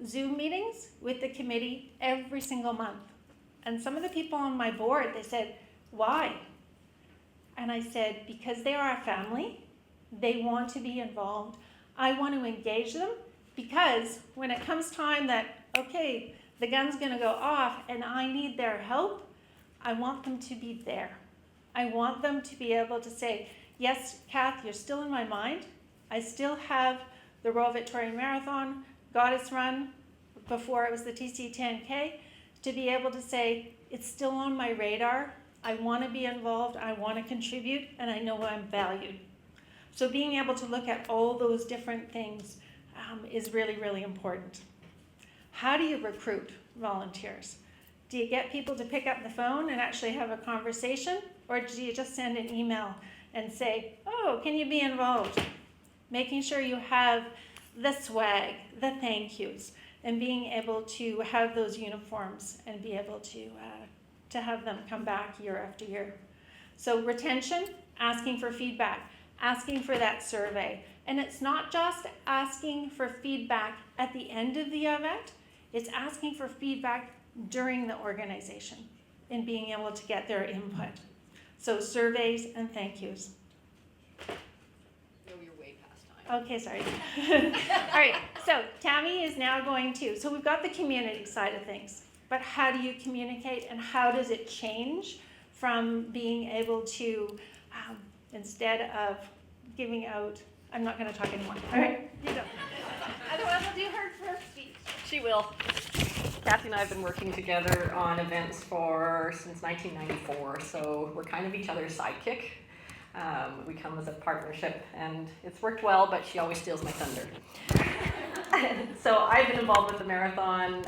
Zoom meetings with the committee every single month. And some of the people on my board, they said, why? And I said, because they are a family. They want to be involved. I want to engage them because when it comes time that, okay, the gun's going to go off and I need their help, I want them to be there. I want them to be able to say, yes, Kath, you're still in my mind. I still have the Royal Victoria Marathon, Goddess Run, before it was the TC 10K, to be able to say, it's still on my radar. I want to be involved. I want to contribute, and I know I'm valued. So being able to look at all those different things is really, really important. How do you recruit volunteers? Do you get people to pick up the phone and actually have a conversation? Or do you just send an email and say, oh, can you be involved? Making sure you have the swag, the thank yous, and being able to have those uniforms and be able to have them come back year after year. So retention, asking for feedback, asking for that survey. And it's not just asking for feedback at the end of the event, it's asking for feedback during the organization and being able to get their input. So surveys and thank yous. No, you're way past time. Okay, sorry. All right, so Tammy is now going to, so we've got the community side of things, but how do you communicate and how does it change from being able to, instead of giving out, I'm not going to talk anymore. All right, you go. Otherwise, I'll do her first speech. She will. Kathy and I have been working together on events since 1994, so we're kind of each other's sidekick. We come as a partnership, and it's worked well, but she always steals my thunder. So I've been involved with the marathon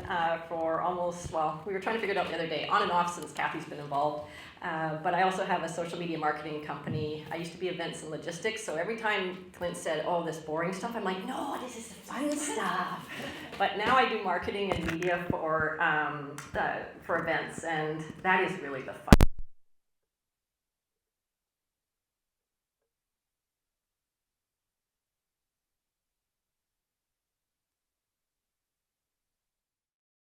for almost, well, we were trying to figure it out the other day, on and off since Kathy's been involved. But I also have a social media marketing company. I used to be events and logistics, so every time Clint said, oh, this boring stuff, I'm like, no, this is the fun stuff. But now I do marketing and media for events, and that is really the fun